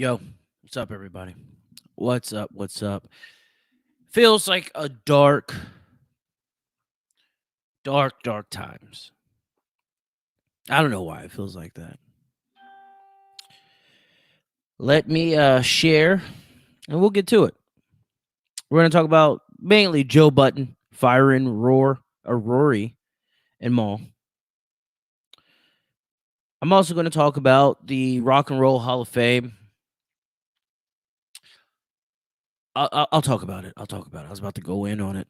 Yo, what's up, everybody? What's up? What's up? Feels like a dark times. I don't know why it feels like that. Let me share, and we'll get to it. We're going to talk about mainly Joe Budden firing Rory, and Mal. I'm also going to talk about the Rock and Roll Hall of Fame. I'll talk about it. I was about to go in on it.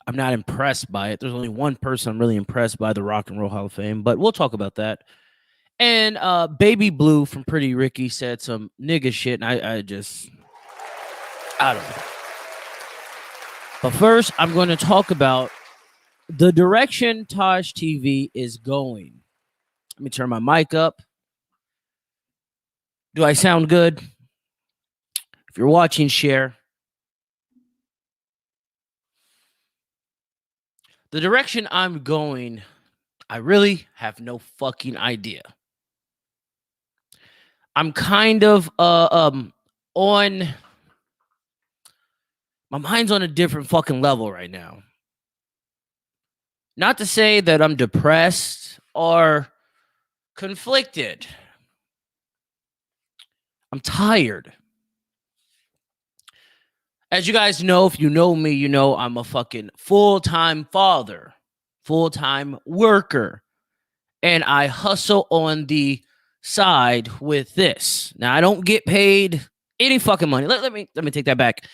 I'm not impressed by it. There's only one person I'm really impressed by, the Rock and Roll Hall of Fame, but we'll talk about that. And Baby Blue from Pretty Ricky said some nigga shit, and I don't know. But first, I'm going to talk about the direction TaijhTV is going. Let me turn my mic up. Do I sound good? If you're watching, share. The direction I'm going, I really have no fucking idea. I'm kind of on, my mind's on a different fucking level right now. Not to say that I'm depressed or conflicted. I'm tired. As you guys know, if you know me, you know I'm a fucking full-time father, full-time worker, and I hustle on the side with this. Now, I don't get paid any fucking money. Let me take that back.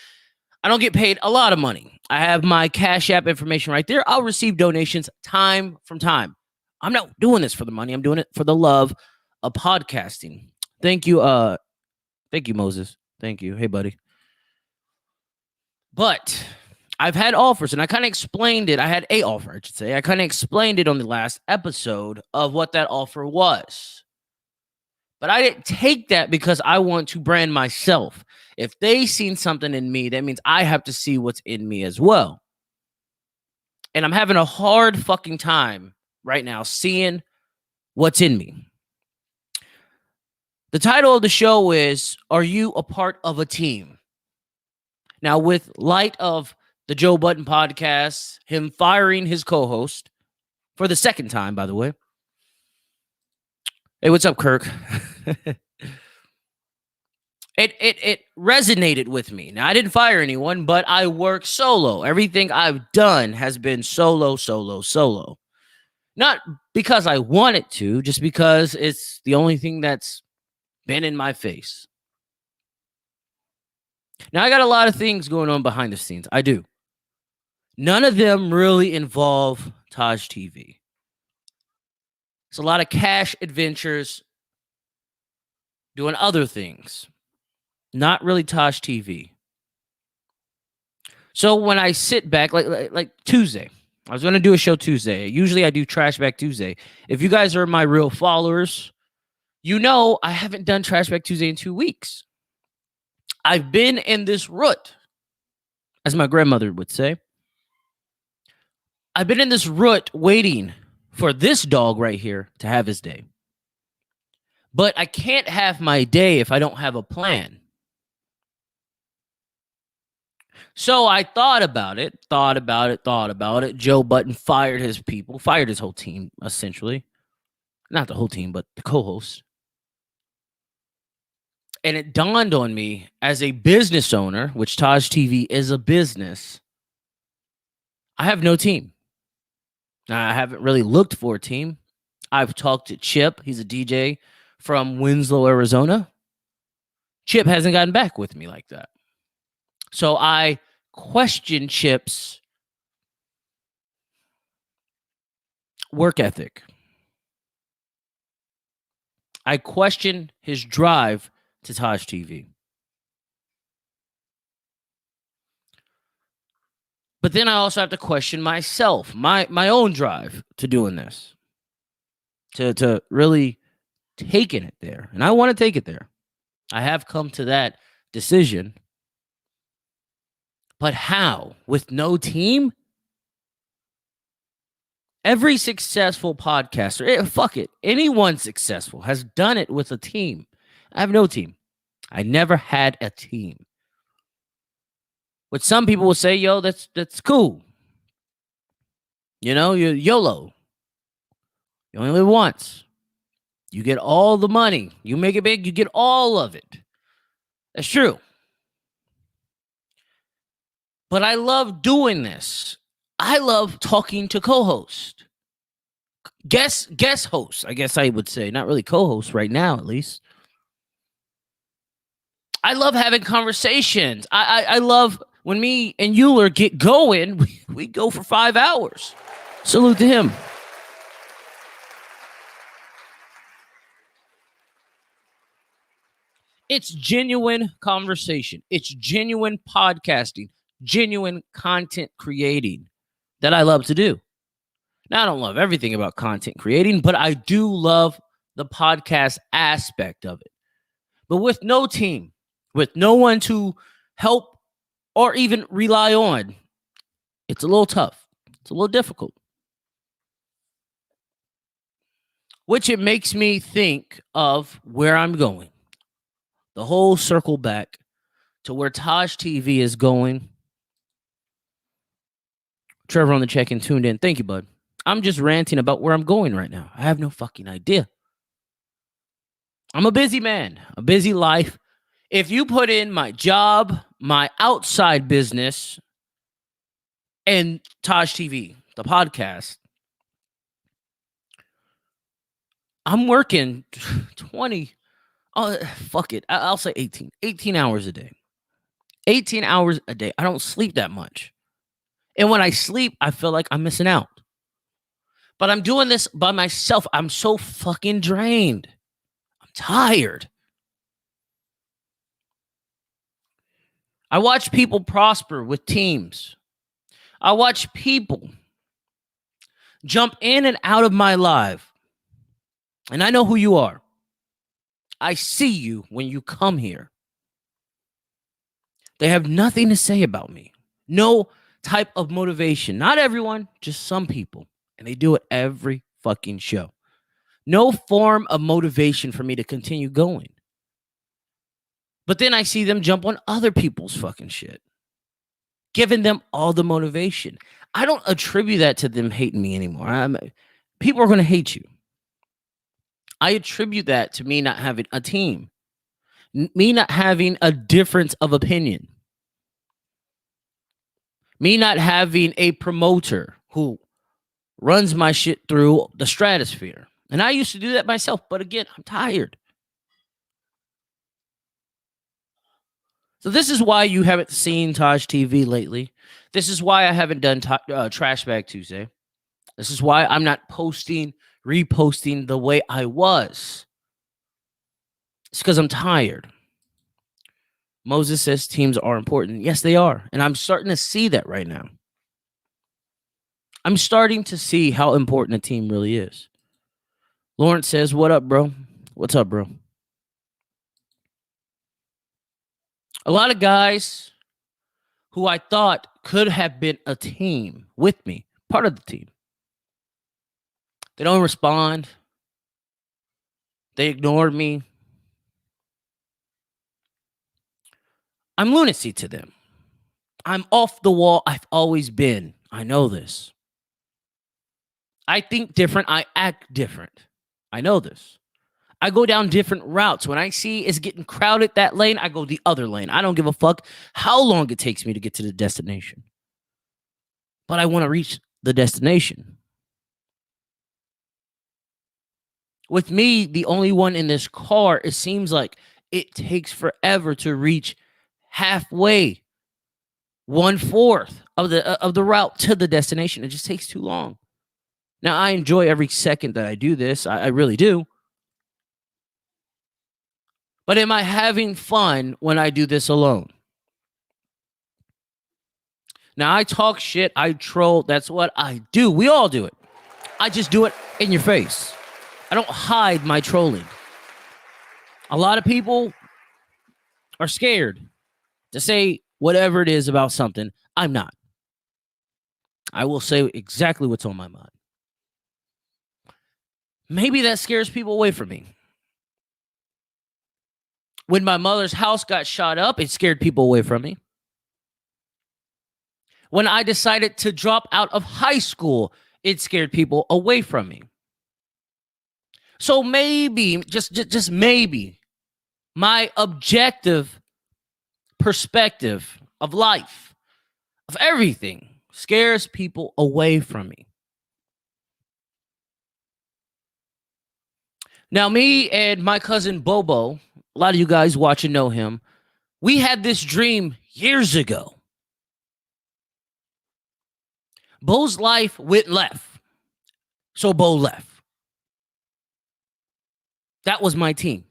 I don't get paid a lot of money. I have my Cash App information right there. I'll receive donations time from time. I'm not doing this for the money. I'm doing it for the love of podcasting. Thank you, Moses. Thank you. Hey, buddy. But I've had offers, and I kind of explained it. I had a offer, I should say. I kind of explained it on the last episode of what that offer was. But I didn't take that because I want to brand myself. If they seen something in me, that means I have to see what's in me as well. And I'm having a hard fucking time right now seeing what's in me. The title of the show is, Are You a Part of a Team? Now, with light of the Joe Budden podcast, him firing his co-host for the second time, by the way. Hey, what's up, Kirk? It resonated with me. Now, I didn't fire anyone, but I work solo. Everything I've done has been solo. Not because I wanted to, just because it's the only thing that's been in my face. Now, I got a lot of things going on behind the scenes. I do. None of them really involve TaijhTV. It's a lot of cash adventures doing other things. Not really TaijhTV. So when I sit back, like Tuesday, I was going to do a show Tuesday. Usually I do Trashback Tuesday. If you guys are my real followers, you know I haven't done Trashback Tuesday in 2 weeks. I've been in this rut, as my grandmother would say. I've been in this rut waiting for this dog right here to have his day. But I can't have my day if I don't have a plan. So I thought about it. Joe Budden fired his people, fired his whole team, essentially. Not the whole team, but the co-host. And it dawned on me as a business owner, which TaijhTV is a business, I have no team. Now, I haven't really looked for a team. I've talked to Chip. He's a DJ from Winslow, Arizona. Chip hasn't gotten back with me like that. So I question Chip's work ethic. I question his drive to TaijhTV. But then I also have to question myself, my own drive to doing this, to really taking it there. And I want to take it there. I have come to that decision. But how? With no team? Every successful podcaster, fuck it, anyone successful has done it with a team. I have no team. I never had a team. Which some people will say, yo, that's cool. You know, you're YOLO. You only live once. You get all the money. You make it big, you get all of it. That's true. But I love doing this. I love talking to co-hosts. Guest hosts, I guess I would say. Not really co-hosts right now, at least. I love having conversations. I love when me and Euler get going, we go for 5 hours. Salute to him. It's genuine conversation. It's genuine podcasting, genuine content creating that I love to do. Now, I don't love everything about content creating, but I do love the podcast aspect of it. But with no team, with no one to help or even rely on, it's a little tough. It's a little difficult. Which it makes me think of where I'm going. The whole circle back to where TaijhTV is going. Trevor on the check-in tuned in. Thank you, bud. I'm just ranting about where I'm going right now. I have no fucking idea. I'm a busy man, a busy life. If you put in my job, my outside business, and TaijhTV, the podcast, I'm working 20. Oh, fuck it. I'll say 18. 18 hours a day. 18 hours a day. I don't sleep that much. And when I sleep, I feel like I'm missing out. But I'm doing this by myself. I'm so fucking drained. I'm tired. I watch people prosper with teams. I watch people jump in and out of my life. And I know who you are. I see you when you come here. They have nothing to say about me. No type of motivation. Not everyone, just some people. And they do it every fucking show. No form of motivation for me to continue going. But then I see them jump on other people's fucking shit, giving them all the motivation. I don't attribute that to them hating me anymore. People are going to hate you. I attribute that to me not having a team, me not having a difference of opinion, me not having a promoter who runs my shit through the stratosphere. And I used to do that myself, but again, I'm tired. So this is why you haven't seen TaijhTV lately. This is why I haven't done Trash Bag Tuesday. This is why I'm not reposting the way I was. It's because I'm tired. Moses says teams are important. Yes, they are. And I'm starting to see that right now. I'm starting to see how important a team really is. Lawrence says, what up, bro? What's up, bro? A lot of guys who I thought could have been a team with me, part of the team, they don't respond. They ignored me. I'm lunacy to them. I'm off the wall. I've always been. I know this. I think different. I act different. I know this. I go down different routes. When I see it's getting crowded that lane, I go the other lane. I don't give a fuck how long it takes me to get to the destination. But I want to reach the destination. With me, the only one in this car, it seems like it takes forever to reach halfway, 1/4 of the route to the destination. It just takes too long. Now, I enjoy every second that I do this. I really do. But am I having fun when I do this alone? Now, I talk shit. I troll. That's what I do. We all do it. I just do it in your face. I don't hide my trolling. A lot of people are scared to say whatever it is about something. I'm not. I will say exactly what's on my mind. Maybe that scares people away from me. When my mother's house got shot up, it scared people away from me. When I decided to drop out of high school, it scared people away from me. So maybe, just maybe, my objective perspective of life, of everything, scares people away from me. Now, me and my cousin Bobo, a lot of you guys watch and know him, we had this dream years ago. Bo's life went left. So Bo left. That was my team.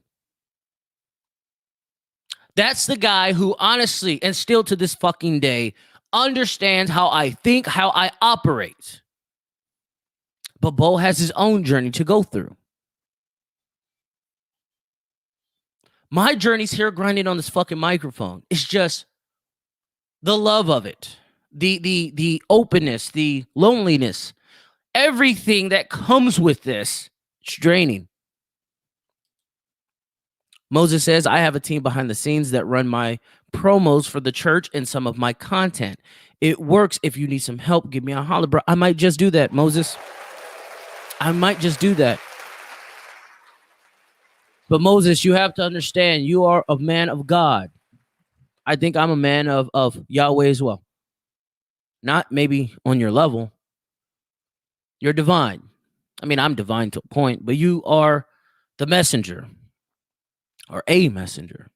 That's the guy who honestly, and still to this fucking day, understands how I think, how I operate. But Bo has his own journey to go through. My journey's here grinding on this fucking microphone. It's just the love of it, the openness, the loneliness, everything that comes with this. It's draining. Moses says, I have a team behind the scenes that run my promos for the church and some of my content. It works. If you need some help, give me a holler, bro. I might just do that, Moses. I might just do that. But Moses, you have to understand, you are a man of God. I think I'm a man of Yahweh as well. Not maybe on your level. You're divine. I mean, I'm divine to a point, but you are the messenger or a messenger.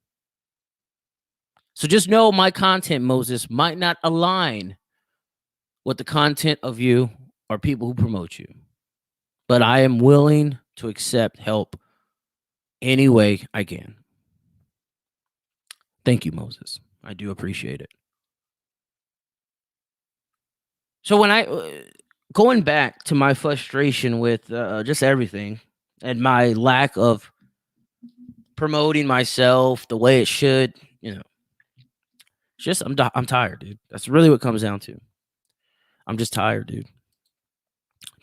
So just know my content, Moses, might not align with the content of you or people who promote you. But I am willing to accept help any way I can. Thank you, Moses. I do appreciate it. So when going back to my frustration with just everything and my lack of promoting myself the way it should, it's just I'm tired, dude. That's really what it comes down to. I'm just tired, dude.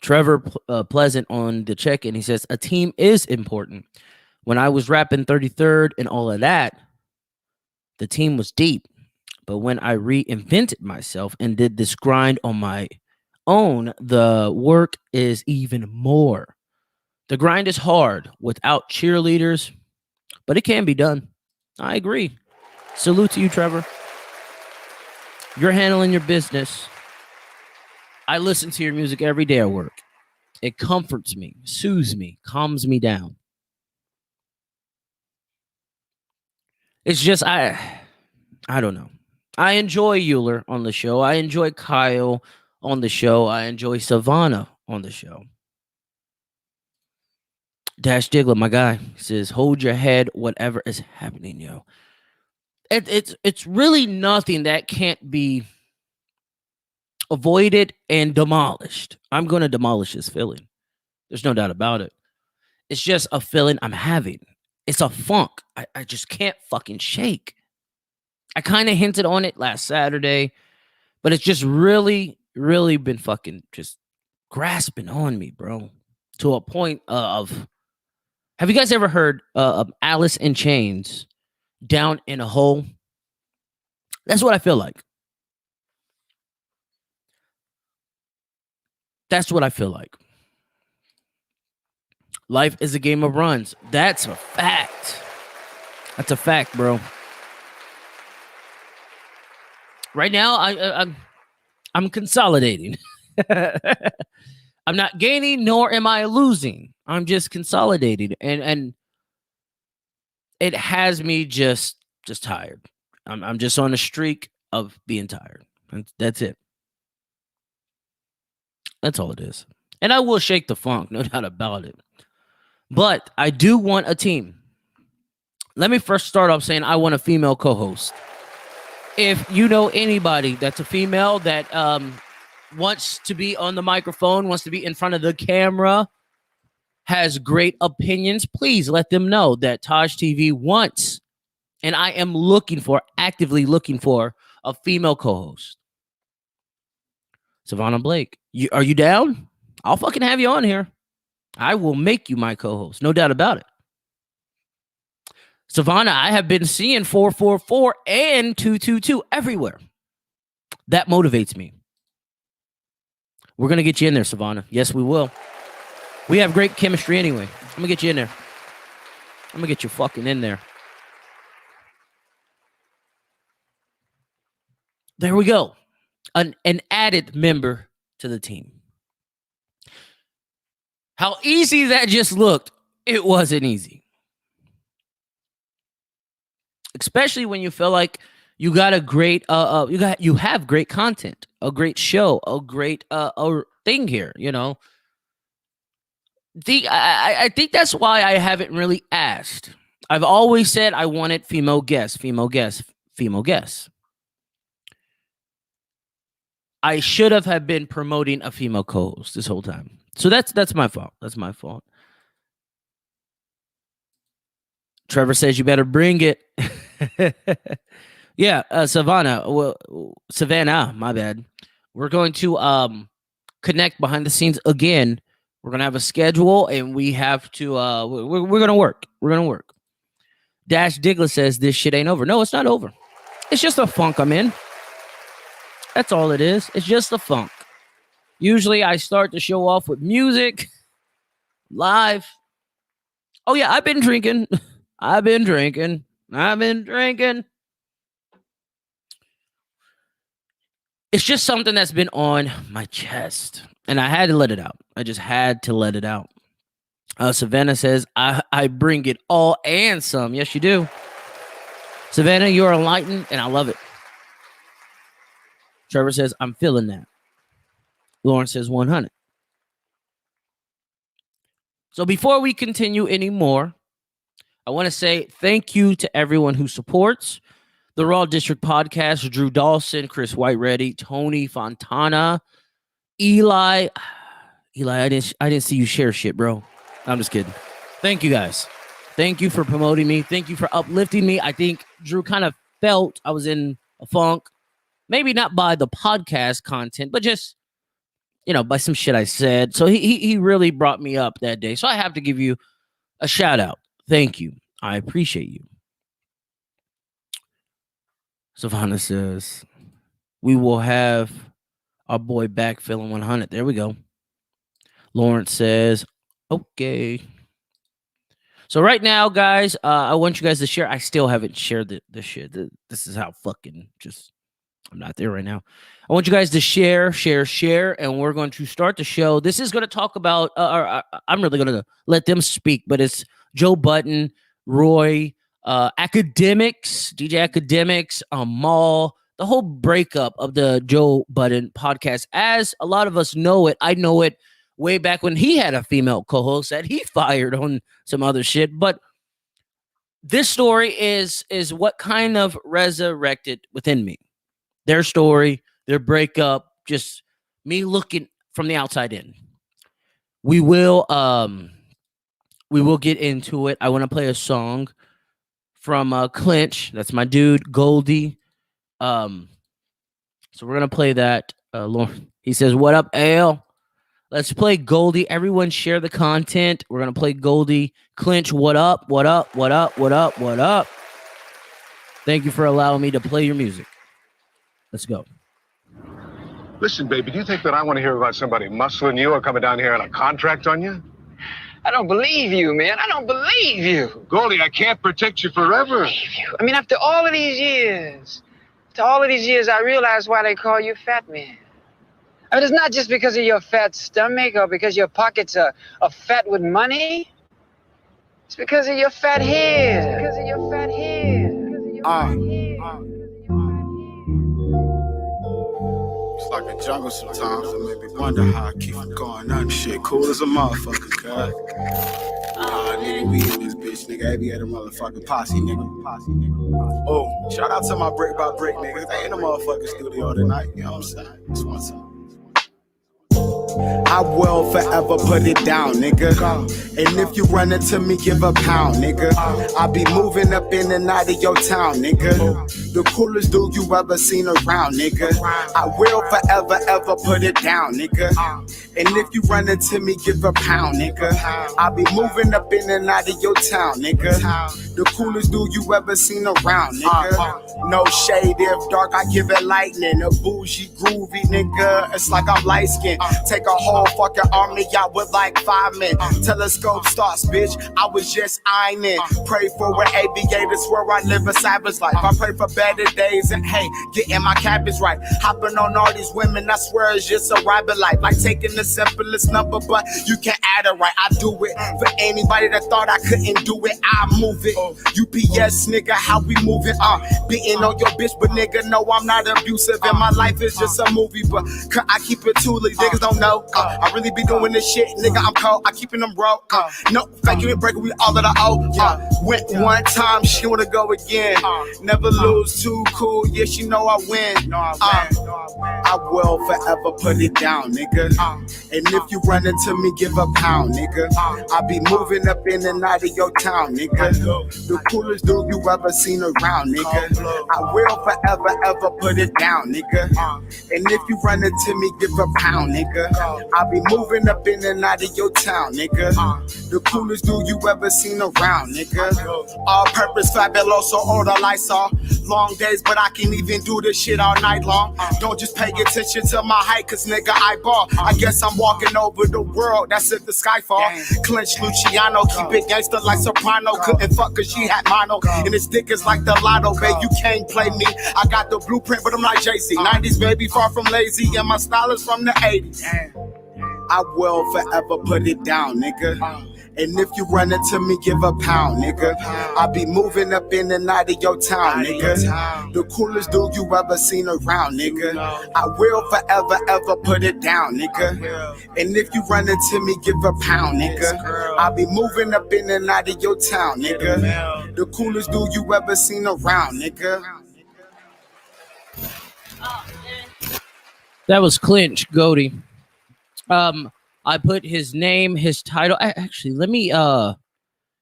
Trevor Pleasant on the check-in, he says, a team is important. When I was rapping 33rd and all of that, the team was deep. But when I reinvented myself and did this grind on my own, the work is even more. The grind is hard without cheerleaders, but it can be done. I agree. Salute to you, Trevor. You're handling your business. I listen to your music every day at work. It comforts me, soothes me, calms me down. It's just, I don't know. I enjoy Euler on the show. I enjoy Kyle on the show. I enjoy Savannah on the show. Dash Diggler, my guy, says, hold your head, whatever is happening, yo. It's really nothing that can't be avoided and demolished. I'm going to demolish this feeling. There's no doubt about it. It's just a feeling I'm having. It's a funk. I just can't fucking shake. I kind of hinted on it last Saturday, but it's just really, really been fucking just grasping on me, bro. To a point of, have you guys ever heard of Alice in Chains, Down in a Hole? That's what I feel like. That's what I feel like. Life is a game of runs. That's a fact. That's a fact, bro. Right now, I'm consolidating. I'm not gaining, nor am I losing. I'm just consolidating, and it has me just tired. I'm just on a streak of being tired. That's it. That's all it is. And I will shake the funk, no doubt about it. But I do want a team. Let me first start off saying I want a female co-host. If you know anybody that's a female that wants to be on the microphone, wants to be in front of the camera, has great opinions, please let them know that TaijhTV wants, and I am actively looking for a female co-host. Savannah Blake, are you down? I'll fucking have you on here. I will make you my co-host, no doubt about it. Savannah, I have been seeing 444 and 222 everywhere. That motivates me. We're going to get you in there, Savannah. Yes, we will. We have great chemistry anyway. I'm going to get you in there. I'm going to get you fucking in there. There we go. An added member to the team. How easy that just looked. It wasn't easy. Especially when you feel like you got a great you have great content, a great show, a great thing here, you know. I think that's why I haven't really asked. I've always said I wanted female guests. I should have been promoting a female co-host this whole time. So that's my fault. That's my fault. Trevor says you better bring it. Yeah, Savannah, my bad. We're going to connect behind the scenes again. We're going to have a schedule, and we have to, we're going to work. We're going to work. Dash Digla says this shit ain't over. No, it's not over. It's just a funk I'm in. That's all it is. It's just a funk. Usually I start the show off with music, live. Oh, yeah, I've been drinking. I've been drinking. It's just something that's been on my chest, and I had to let it out. I just had to let it out. Savannah says, I bring it all and some. Yes, you do. Savannah, you're enlightened, and I love it. Trevor says, I'm feeling that. Lauren says 100. So before we continue anymore, I want to say thank you to everyone who supports the Raw District Podcast. Drew Dawson, Chris Whiteready, Tony Fontana, Eli, I didn't see you share shit, bro. I'm just kidding. Thank you guys. Thank you for promoting me. Thank you for uplifting me. I think Drew kind of felt I was in a funk. Maybe not by the podcast content, but just, you know, by some shit I said. So he really brought me up that day. So I have to give you a shout out. Thank you. I appreciate you. Savannah says, we will have our boy back feeling 100. There we go. Lawrence says, okay. So right now, guys, I want you guys to share. I still haven't shared the shit. This is how fucking just... I'm not there right now. I want you guys to share, and we're going to start the show. This is going to talk about, I'm really going to let them speak, but it's Joe Budden, Roy, Akademiks, DJ Akademiks, Mal, the whole breakup of the Joe Budden podcast. As a lot of us know it, I know it way back when he had a female co-host that he fired on some other shit. But this story is what kind of resurrected within me. Their story, their breakup, just me looking from the outside in. We will get into it. I want to play a song from Clinch. That's my dude, Goldie. So we're gonna play that. Lauren, he says, "What up, Al? Let's play Goldie. Everyone share the content. We're gonna play Goldie. Clinch, what up? What up? What up? What up? What up? Thank you for allowing me to play your music. Let's go." Listen, baby, do you think that I want to hear about somebody muscling you or coming down here on a contract on you? I don't believe you, man. I don't believe you. Goldie, I can't protect you forever. I mean, after all of these years, I realized why they call you Fat Man. I mean, it's not just because of your fat stomach or because your pockets are fat with money. It's because of your fat hair. Because of your fat hair. Because of your fat hair. It's like a jungle sometimes. I maybe wonder how I keep from going on. Shit cool as a motherfucker, God. Nigga, we in this bitch, nigga. I be at a motherfucking posse, nigga. Oh, shout out to my Brick by Brick niggas. They in the motherfucking studio tonight. You know what I'm saying? It's one time. I will forever put it down, nigga. And if you run into me, give a pound, nigga. I be moving up in and out of your town, nigga. The coolest dude you ever seen around, nigga. I will forever, ever put it down, nigga. And if you run into me, give a pound, nigga. I be moving up in and out of your town, nigga. The coolest dude you ever seen around, nigga. No shade, if dark, I give it lightning. A bougie, groovy, nigga. It's like I'm light skinned. Take a whole fucking army out with like 5 men. Telescope starts, bitch. I was just ironing. Pray for an aviator, swear I live a savage life. I pray for better days and hey, getting my cabbage right. Hopping on all these women, I swear it's just a rabbit life. Like taking the simplest number, but you can add it right. I do it for anybody that thought I couldn't do it. I move it. UPS, nigga, how we moving? Beating on your bitch, but nigga, no, I'm not abusive. And my life is just a movie, but I keep it tooly. Niggas don't know. I really be doing this shit, nigga. I'm cold. I keeping them broke. No faking it, breaking with all that I owe. Went one time, she wanna go again. Never lose, too cool. Yeah, she know I win. I will forever put it down, nigga. And if you run into me, give a pound, nigga. I be moving up in and out of your town, nigga. The coolest dude you ever seen around, nigga. I will forever, ever put it down, nigga. And if you run into me, give a pound, nigga. I be moving up in and out of your town, nigga. The coolest dude you ever seen around, nigga. All purpose fabuloso, order Lysol. Long days, but I can even do this shit all night long. Don't just pay attention to my height, cause nigga, I ball. I guess I'm walking over the world, that's if the sky fall. Clinch Luciano, keep it gangster like Soprano. Couldn't fuck cause she had mono. And his dick is like the lotto, babe, you can't play me. I got the blueprint, but I'm like JC. 90s, baby, far from lazy, and my style is from the 80s. I will forever put it down, nigga. And if you run into me, give a pound, nigga. I be moving up in and out of your town, nigga. The coolest dude you ever seen around, nigga. I will forever, ever put it down, nigga. And if you run into me, give a pound, nigga. I be moving up in and out of your town, nigga. The coolest dude you ever seen around, nigga. That was Clinch Goaty. I put his name, his title. Actually, let me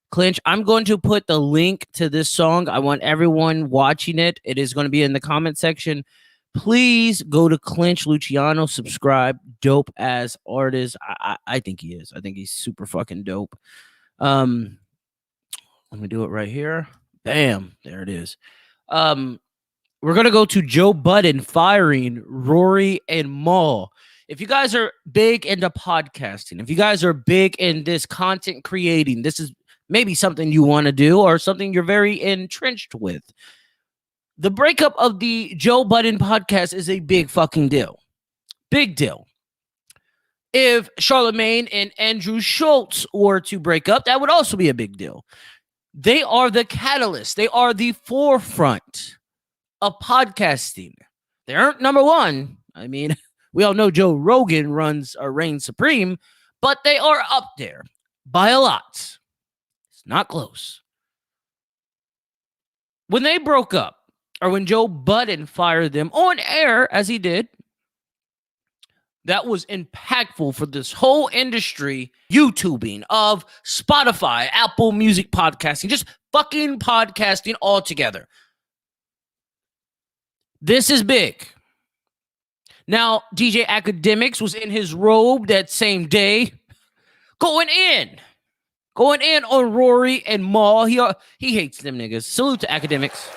Clinch. I'm going to put the link to this song. I want everyone watching it. It is going to be in the comment section. Please go to Clinch Luciano, subscribe. Dope ass artist. I think he is. I think he's super fucking dope. Let me do it right here. Bam, there it is. We're gonna go to Joe Budden firing Rory and Mal. If you guys are big into podcasting, if you guys are big in this content creating, this is maybe something you want to do or something you're very entrenched with. The breakup of the Joe Budden podcast is a big fucking deal. Big deal. If Charlemagne and Andrew Schultz were to break up, that would also be a big deal. They are the catalyst. They are the forefront of podcasting. They aren't number one. I mean, we all know Joe Rogan reigns supreme, but they are up there by a lot. It's not close. When they broke up, or when Joe Budden fired them on air, as he did, that was impactful for this whole industry, YouTubing, of Spotify, Apple Music podcasting, just fucking podcasting altogether. This is big. Now, DJ Akademiks was in his robe that same day, going in on Rory and Mal. He hates them niggas. Salute to Akademiks,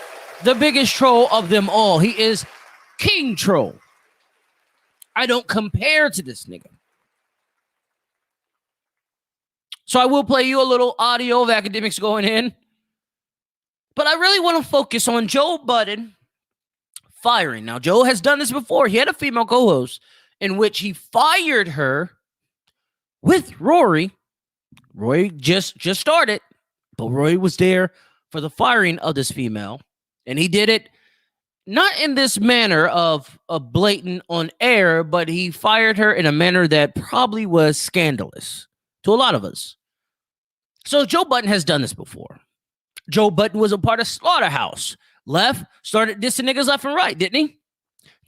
the biggest troll of them all. He is king troll. I don't compare to this nigga. So I will play you a little audio of Akademiks going in, but I really want to focus on Joe Budden firing. Now, Joe has done this before. He had a female co-host in which he fired her with Rory. Rory just started, but Rory was there for the firing of this female. And he did it not in this manner of a blatant on air, but he fired her in a manner that probably was scandalous to a lot of us. So Joe Budden has done this before. Joe Budden was a part of Slaughterhouse. Started dissing niggas left and right, didn't he?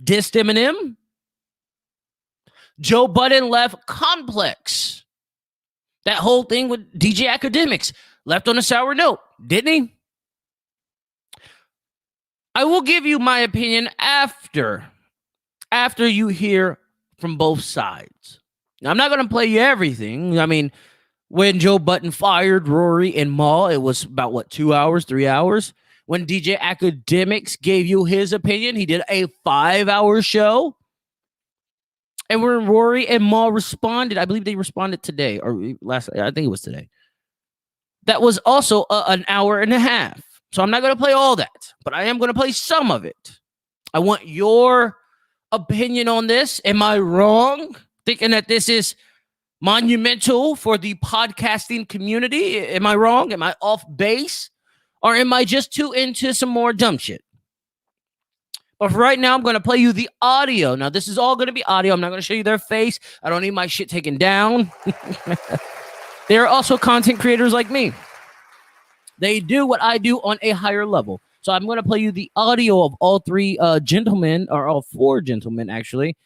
Dissed Eminem. Joe Budden left Complex. That whole thing with DJ Akademiks left on a sour note, didn't he? I will give you my opinion after you hear from both sides. Now, I'm not going to play you everything. I mean, when Joe Budden fired Rory and Mal, it was about, 2 hours, 3 hours? When DJ Akademiks gave you his opinion, he did a 5-hour show. And when Rory and Mal responded, I believe they responded today, or I think it was today. That was also an hour and a half. So I'm not going to play all that, but I am going to play some of it. I want your opinion on this. Am I wrong thinking that this is monumental for the podcasting community? Am I wrong? Am I off base? Or am I just too into some more dumb shit? But for right now, I'm going to play you the audio. Now, this is all going to be audio. I'm not going to show you their face. I don't need my shit taken down. They are also content creators like me. They do what I do on a higher level. So I'm going to play you the audio of all three gentlemen, or all four gentlemen, actually.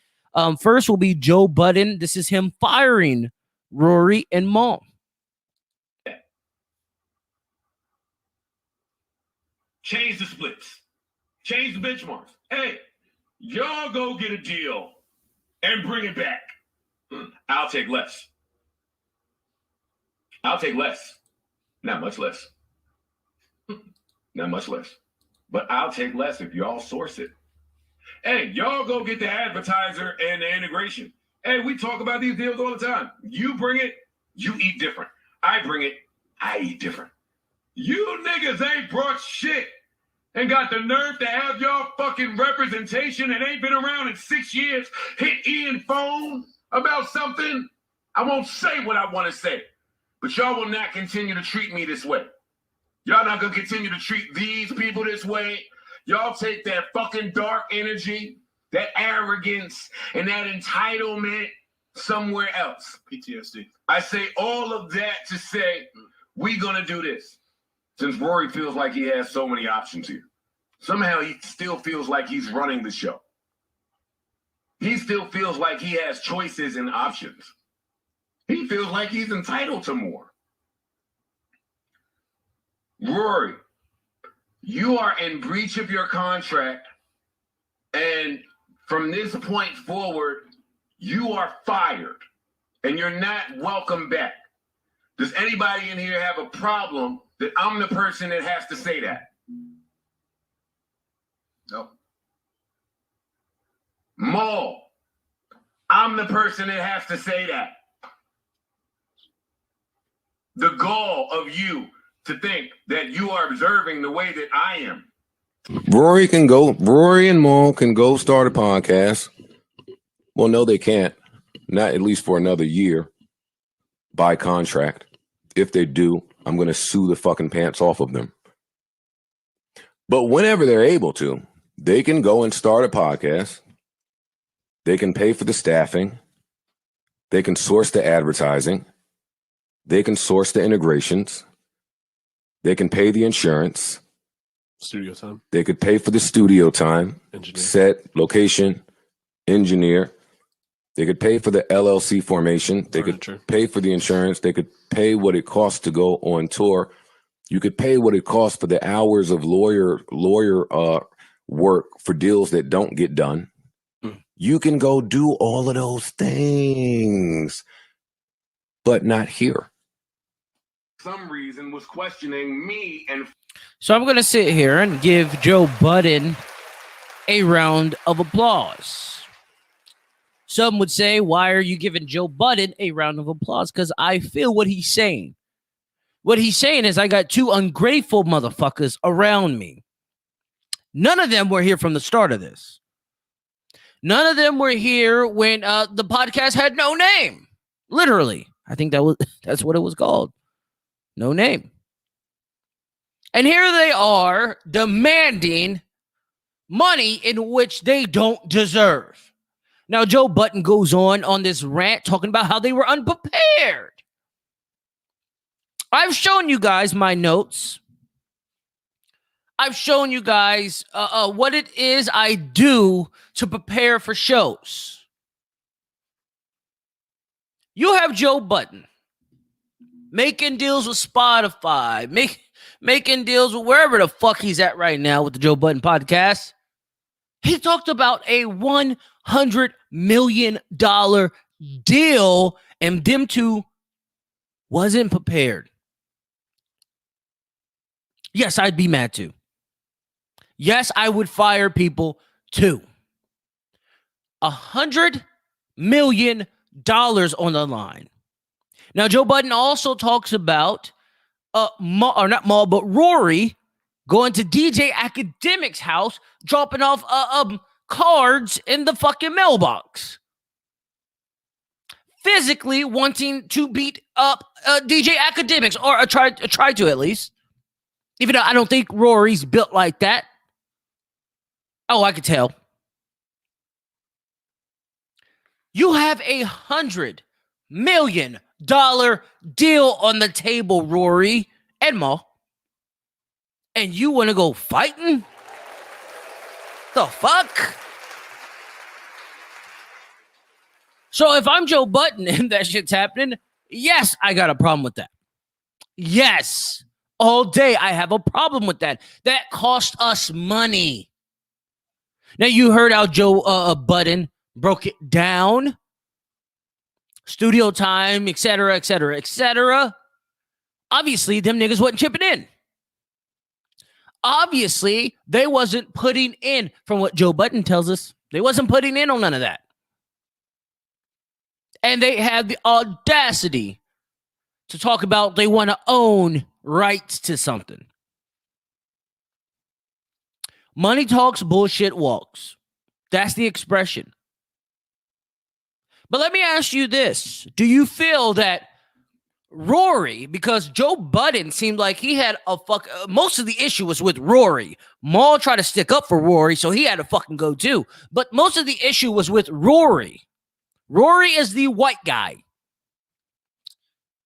First will be Joe Budden. This is him firing Rory and Mal. Change the splits. Change the benchmarks. Hey, y'all go get a deal and bring it back. I'll take less. I'll take less. Not much less. Not much less. But I'll take less if y'all source it. Hey, y'all go get the advertiser and the integration. Hey, we talk about these deals all the time. You bring it, you eat different. I bring it, I eat different. You niggas ain't brought shit and got the nerve to have y'all fucking representation and ain't been around in 6 years, hit Ian phone about something. I won't say what I want to say, but y'all will not continue to treat me this way. Y'all not gonna continue to treat these people this way. Y'all take that fucking dark energy, that arrogance, and that entitlement somewhere else. PTSD. I say all of that to say, we gonna do this. Since Rory feels like he has so many options here. Somehow he still feels like he's running the show. He still feels like he has choices and options. He feels like he's entitled to more. Rory, you are in breach of your contract, and from this point forward, you are fired, and you're not welcome back. Does anybody in here have a problem that I'm the person that has to say that? No. Mal, I'm the person that has to say that. The gall of you to think that you are observing the way that I am. Rory and Mal can go start a podcast. Well, no, they can't. Not at least for another year by contract. If they do, I'm going to sue the fucking pants off of them. But whenever they're able to, they can go and start a podcast. They can pay for the staffing. They can source the advertising. They can source the integrations. They can pay the insurance. Studio time. They could pay for the studio time, Engineer. set, location, engineer. They could pay for the LLC formation. They Furniture. could pay for the insurance. They could pay what it costs to go on tour. You could pay what it costs for the hours of lawyer work for deals that don't get done. You can go do all of those things, but not here. Some reason was questioning me and So I'm going to sit here and give Joe Budden a round of applause. Some would say, why are you giving Joe Budden a round of applause? Because I feel what he's saying. What he's saying is I got two ungrateful motherfuckers around me. None of them were here from the start of this. None of them were here when the podcast had no name. Literally. I think that's what it was called. No name. And here they are demanding money in which they don't deserve. Now, Joe Budden goes on this rant talking about how they were unprepared. I've shown you guys my notes. I've shown you guys what it is I do to prepare for shows. You have Joe Budden making deals with Spotify, making deals with wherever the fuck he's at right now with the Joe Budden podcast. He talked about a $100 million deal, and them two wasn't prepared. Yes, I'd be mad too. Yes, I would fire people too. $100 million on the line. Now, Joe Budden also talks about not Mal, but Rory going to DJ Akademiks' house, dropping off cards in the fucking mailbox. Physically wanting to beat up DJ Akademiks, or try to at least. Even though I don't think Rory's built like that. Oh, I could tell. You have $100 million deal on the table, Rory and Mal. And you want to go fighting? The fuck? So if I'm Joe Budden and that shit's happening, yes, I got a problem with that. Yes. All day, I have a problem with that. That cost us money. Now, you heard how Joe Budden broke it down. Studio time, etc., etc., etc. Obviously, them niggas wasn't chipping in. Obviously, they wasn't putting in, from what Joe Budden tells us, they wasn't putting in on none of that. And they had the audacity to talk about they want to own rights to something. Money talks, bullshit walks. That's the expression. But let me ask you this. Do you feel that Rory, because Joe Budden seemed like he had most of the issue was with Rory. Mal tried to stick up for Rory, so he had to fucking go too. But most of the issue was with Rory. Rory is the white guy.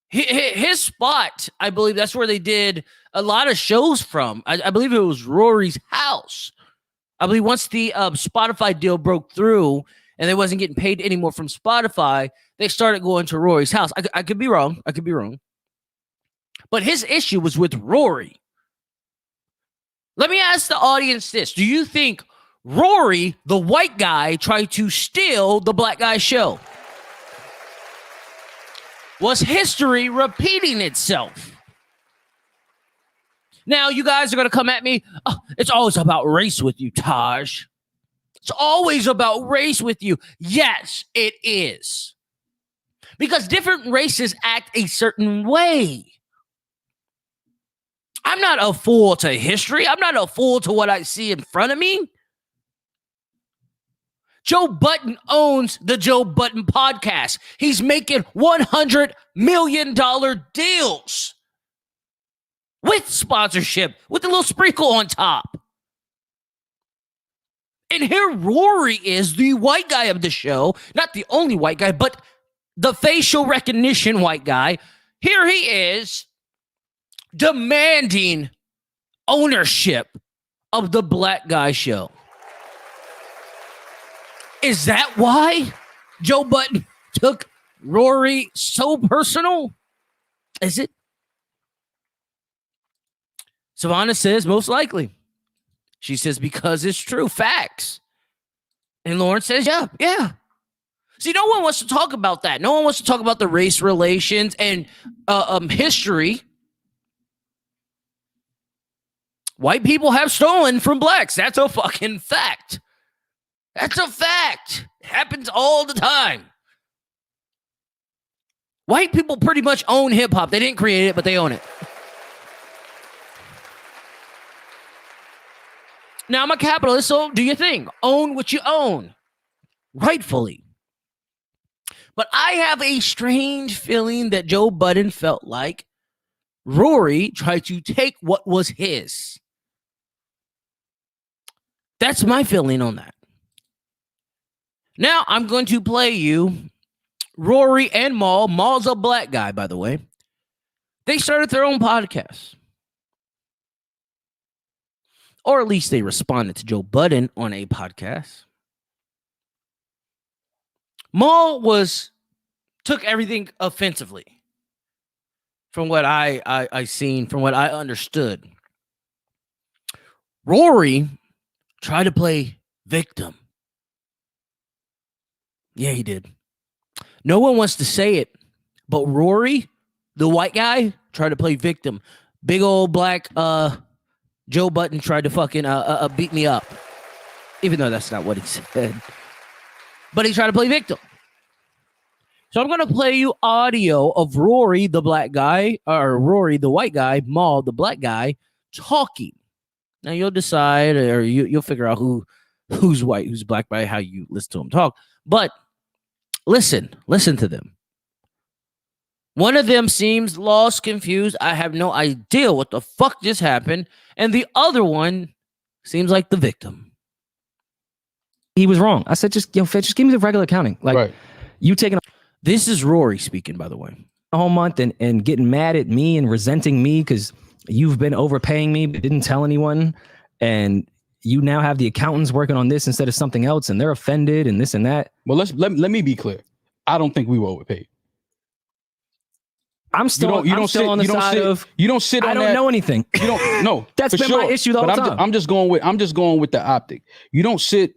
His spot, I believe that's where they did a lot of shows from. I believe it was Rory's house. I believe once the Spotify deal broke through and they wasn't getting paid anymore from Spotify, they started going to Rory's house. I could be wrong. I could be wrong. But his issue was with Rory. Let me ask the audience this. Do you think Rory, the white guy, tried to steal the black guy's show? Was history repeating itself? Now, you guys are going to come at me. Oh, it's always about race with you, Taj. It's always about race with you. Yes, it is. Because different races act a certain way. I'm not a fool to history. I'm not a fool to what I see in front of me. Joe Budden owns the Joe Budden podcast. He's making $100 million deals with sponsorship, with a little sprinkle on top. And here Rory is, the white guy of the show, not the only white guy, but the facial recognition white guy. Here he is demanding ownership of the black guy show. Is that why Joe Budden took Rory so personal? Is it? Savannah says most likely. She says because it's true. Facts. And Lauren says, yeah. See, no one wants to talk about that. No one wants to talk about the race relations and history. White people have stolen from blacks. That's a fucking fact. That's a fact. It happens all the time. White people pretty much own hip-hop. They didn't create it, but they own it. Now, I'm a capitalist, so do your thing. Own what you own. Rightfully. But I have a strange feeling that Joe Budden felt like Rory tried to take what was his. That's my feeling on that. Now, I'm going to play you Rory and Mal. Mal's a black guy, by the way. They started their own podcast. Or at least they responded to Joe Budden on a podcast. Mal was took everything offensively. From what I seen, from what I understood, Rory tried to play victim. Yeah, he did. No one wants to say it, but Rory, the white guy, tried to play victim. Big old black Joe Budden tried to fucking beat me up, even though that's not what he said. But he tried to play victim. So I'm gonna play you audio of Rory, the black guy, or Rory, the white guy, Mal, the black guy, talking. Now you'll decide, or you'll figure out who's white, who's black by how you listen to him talk. But listen to them. One of them seems lost, confused. I have no idea what the fuck just happened. And the other one seems like the victim. He was wrong. I said, just give me the regular accounting. Like, Right. you taking This is Rory speaking, by the way. a whole month and getting mad at me and resenting me because you've been overpaying me but didn't tell anyone, and you now have the accountants working on this instead of something else, and they're offended and this and that. Well, let me be clear. I don't think we were overpaid. I'm still on the side of you don't sit on I don't that. know anything. You don't know. That's for been sure. my issue the whole But time. I'm just going with the optic. You don't sit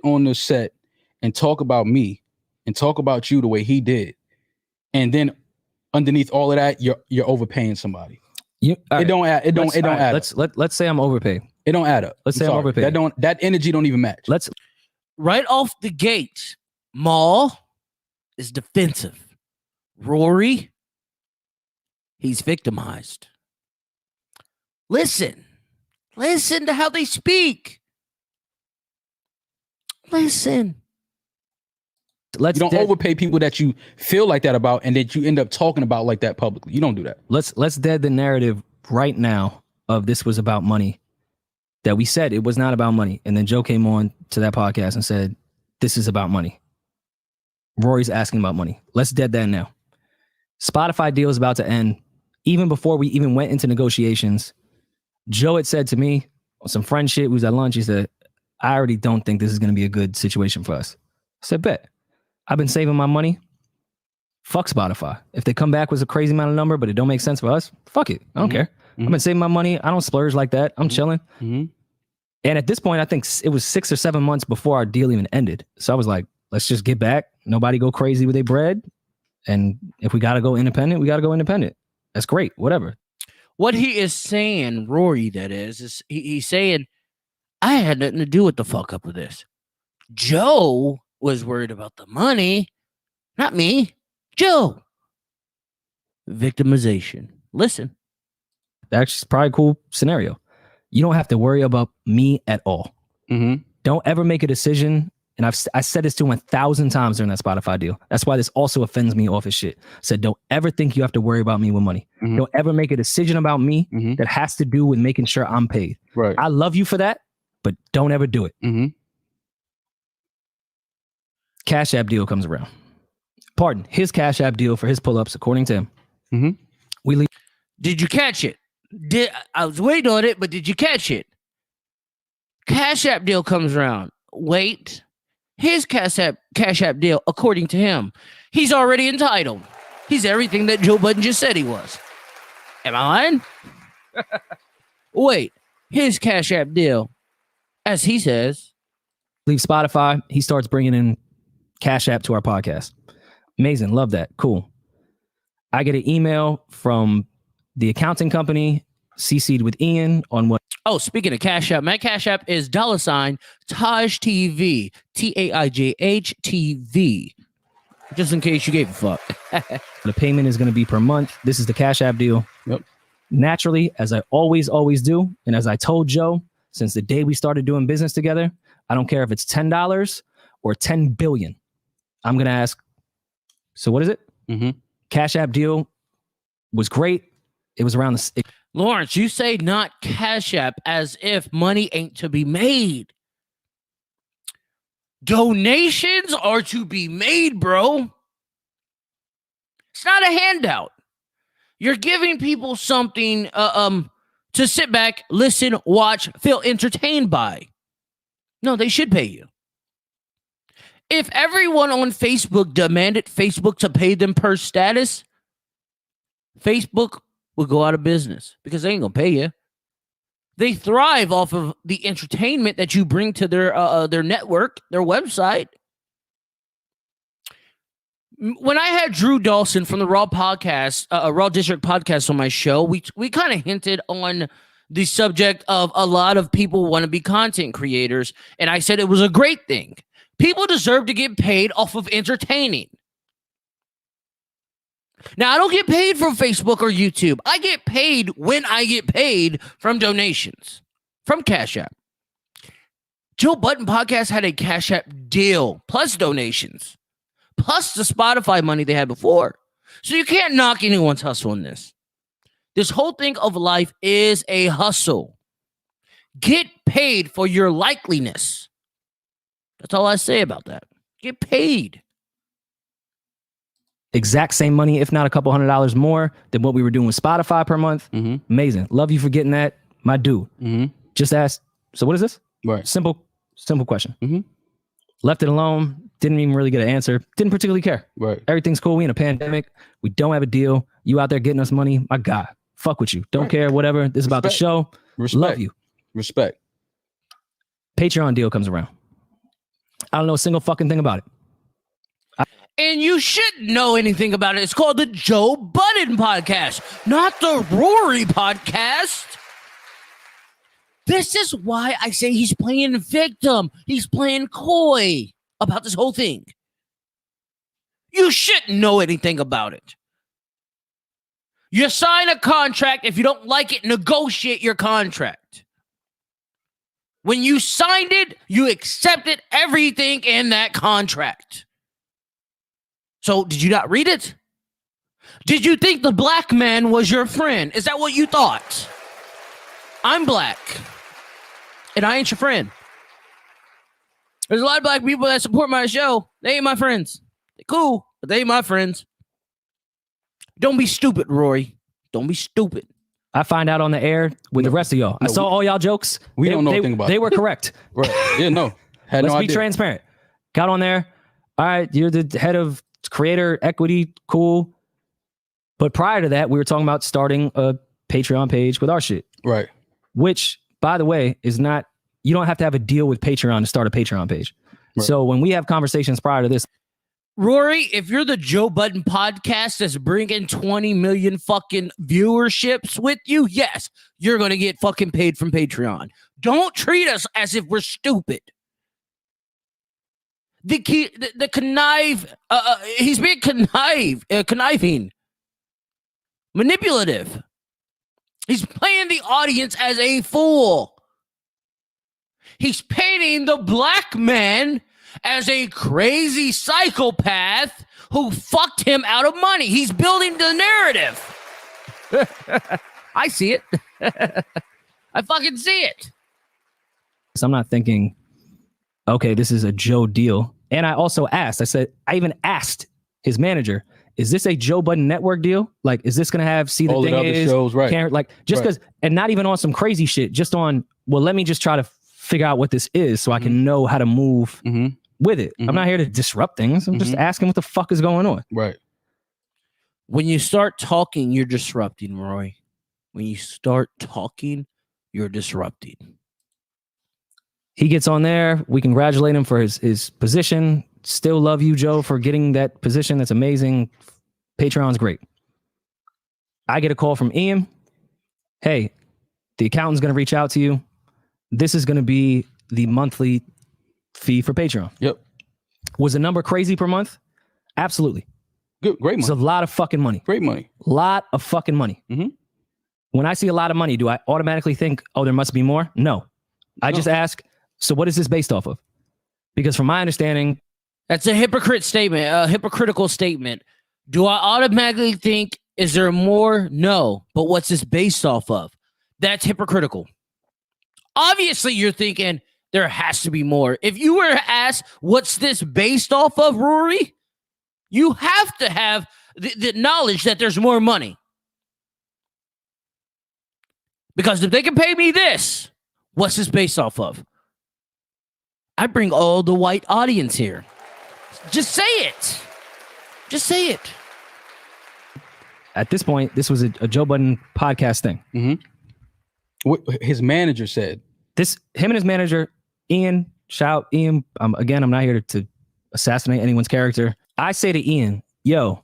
on the set and talk about me and talk about you the way he did, and then underneath all of that, you're overpaying somebody. It don't add up. Let's say I'm overpaid. It don't add up. Let's say I'm overpaid. That energy don't even match. Right off the gate, Mal is defensive. Rory, he's victimized. Listen to how they speak. Listen. You don't overpay people that you feel like that about and that you end up talking about like that publicly. You don't do that. Let's dead the narrative right now of this was about money. That we said it was not about money. And then Joe came on to that podcast and said, this is about money. Rory's asking about money. Let's dead that now. Spotify deal is about to end. Even before we even went into negotiations, Joe had said to me on some friend shit, we was at lunch, he said, I already don't think this is going to be a good situation for us. I said, bet. I've been saving my money. Fuck Spotify. If they come back with a crazy amount of number, but it don't make sense for us, fuck it. I don't care. I've been saving my money. I don't splurge like that. I'm chilling. And at this point, I think it was 6 or 7 months before our deal even ended. So I was like, let's just get back. Nobody go crazy with their bread. And if we got to go independent, we got to go independent. That's great. Whatever. What he is saying, Rory, that is he's saying, I had nothing to do with the fuck up of this. Joe was worried about the money, not me. Joe. Victimization. Listen. That's probably a cool scenario. You don't have to worry about me at all. Don't ever make a decision. And I said this to him 1,000 times during that Spotify deal. That's why this also offends me off his shit. I said, don't ever think you have to worry about me with money. Don't ever make a decision about me that has to do with making sure I'm paid. Right. I love you for that, but don't ever do it. Cash App deal comes around. Pardon, his Cash App deal for his pull-ups, according to him. We leave. Did you catch it? I was waiting on it, but did you catch it? Cash App deal comes around. Wait. His Cash App deal, according to him, he's already entitled. He's everything that Joe Budden just said he was. Am I lying? Wait. His Cash App deal, as he says. Leave Spotify. He starts bringing in Cash App to our podcast. Amazing. Love that. Cool. I get an email from the accounting company, CC'd with Ian on what. Oh, speaking of Cash App, my Cash App is $TaijhTV, TaijhTV. Just in case you gave a fuck. The payment is going to be per month. This is the Cash App deal. Yep. Naturally, as I always do, and as I told Joe, since the day we started doing business together, I don't care if it's $10 or 10 billion. I'm going to ask, so what is it? Cash App deal was great. It was around the... Lawrence, you say not Cash App as if money ain't to be made. Donations are to be made, bro. It's not a handout. You're giving people something to sit back, listen, watch, feel entertained by. No, they should pay you. If everyone on Facebook demanded Facebook to pay them per status, Facebook would go out of business because they ain't gonna pay you. They thrive off of the entertainment that you bring to their network, their website. When I had Drew Dawson from the Raw podcast, Raw District podcast on my show, we kind of hinted on the subject of a lot of people want to be content creators, and I said it was a great thing. People deserve to get paid off of entertaining. Now, I don't get paid from Facebook or YouTube. I get paid when I get paid from donations, from Cash App. Joe Budden podcast had a Cash App deal, plus donations, plus the Spotify money they had before. So you can't knock anyone's hustle in this. This whole thing of life is a hustle. Get paid for your likeliness. That's all I say about that. Get paid. Exact same money, if not a couple $100 more than what we were doing with Spotify per month. Amazing. Love you for getting that, my dude. Just ask. So what is this? Right. Simple question. Left it alone. Didn't even really get an answer. Didn't particularly care. Right. Everything's cool. We in a pandemic. We don't have a deal. You out there getting us money. My God. Fuck with you. Don't care. Whatever. This is about the show. Love you. Respect. Patreon deal comes around. I don't know a single fucking thing about it. And you shouldn't know anything about it. It's called the Joe Budden podcast, not the Rory podcast. This is why I say he's playing victim. He's playing coy about this whole thing. You shouldn't know anything about it. You sign a contract. If you don't like it, negotiate your contract. When you signed it, you accepted everything in that contract. So did you not read it? Did you think the black man was your friend? Is that what you thought? I'm black, and I ain't your friend. There's a lot of black people that support my show. They ain't my friends. They're cool, but they ain't my friends. Don't be stupid, Rory. Don't be stupid. I find out on the air with the rest of y'all. I saw all y'all jokes. We don't know anything about it. They were correct. Right. Yeah, no. Let's be transparent. Got on there. All right, you're the head of creator equity. Cool. But prior to that, we were talking about starting a Patreon page with our shit. Right. Which, by the way, is not, you don't have to have a deal with Patreon to start a Patreon page. Right. So when we have conversations prior to this, Rory, if you're the Joe Budden podcast that's bringing 20 million fucking viewerships with you, yes, you're going to get fucking paid from Patreon. Don't treat us as if we're stupid. The connive, he's being conniving, manipulative. He's playing the audience as a fool. He's painting the black man as a crazy psychopath who fucked him out of money. He's building the narrative. I see it. I fucking see it. So I'm not thinking, okay, this is a Joe deal. And I also asked, I even asked his manager, is this a Joe Budden network deal? Like, is this going to have see the all thing the is shows, right? Like, just because, and not even on some crazy shit, just on, well, let me just try to figure out what this is so I can know how to move with it. I'm not here to disrupt things. I'm just asking what the fuck is going on. Right. When you start talking, you're disrupting, Roy. When you start talking, you're disrupting. He gets on there. We congratulate him for his position. Still love you, Joe, for getting that position. That's amazing. Patreon's great. I get a call from Ian. Hey, the accountant's going to reach out to you. This is going to be the monthly fee for Patreon. Yep. Was the number crazy per month? Absolutely. Good, great money. It's a lot of fucking money. Great money. Lot of fucking money. When I see a lot of money, do I automatically think, oh, there must be more? No. I just ask, so what is this based off of? Because from my understanding, that's a hypocritical statement. Do I automatically think, is there more? No. But what's this based off of? That's hypocritical. Obviously, you're thinking there has to be more. If you were to ask, what's this based off of, Rory? You have to have the knowledge that there's more money. Because if they can pay me this, what's this based off of? I bring all the white audience here. Just say it. Just say it. At this point, this was a Joe Budden podcast thing. Mm-hmm. What his manager said. Him and his manager, Ian, shout Ian. Again, I'm not here to assassinate anyone's character. I say to Ian, yo,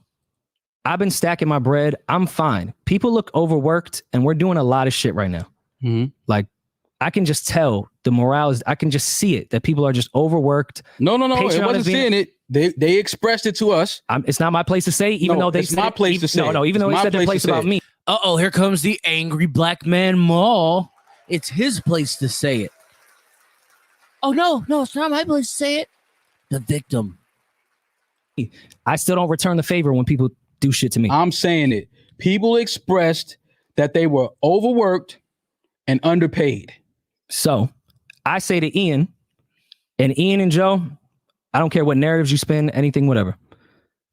I've been stacking my bread. I'm fine. People look overworked and we're doing a lot of shit right now. Mm-hmm. Like, I can just tell the morale is, I can just see it, that people are just overworked. No. Patreon It wasn't seeing it. They expressed it to us. It's not my place to say, even though they it's my place to say. No, even though they said their place about me. Uh-oh, here comes the angry black man Mal. It's his place to say it. Oh, no, it's not my place to say it. The victim. I still don't return the favor when people do shit to me. I'm saying it. People expressed that they were overworked and underpaid. So I say to Ian and Joe, I don't care what narratives you spin, anything, whatever.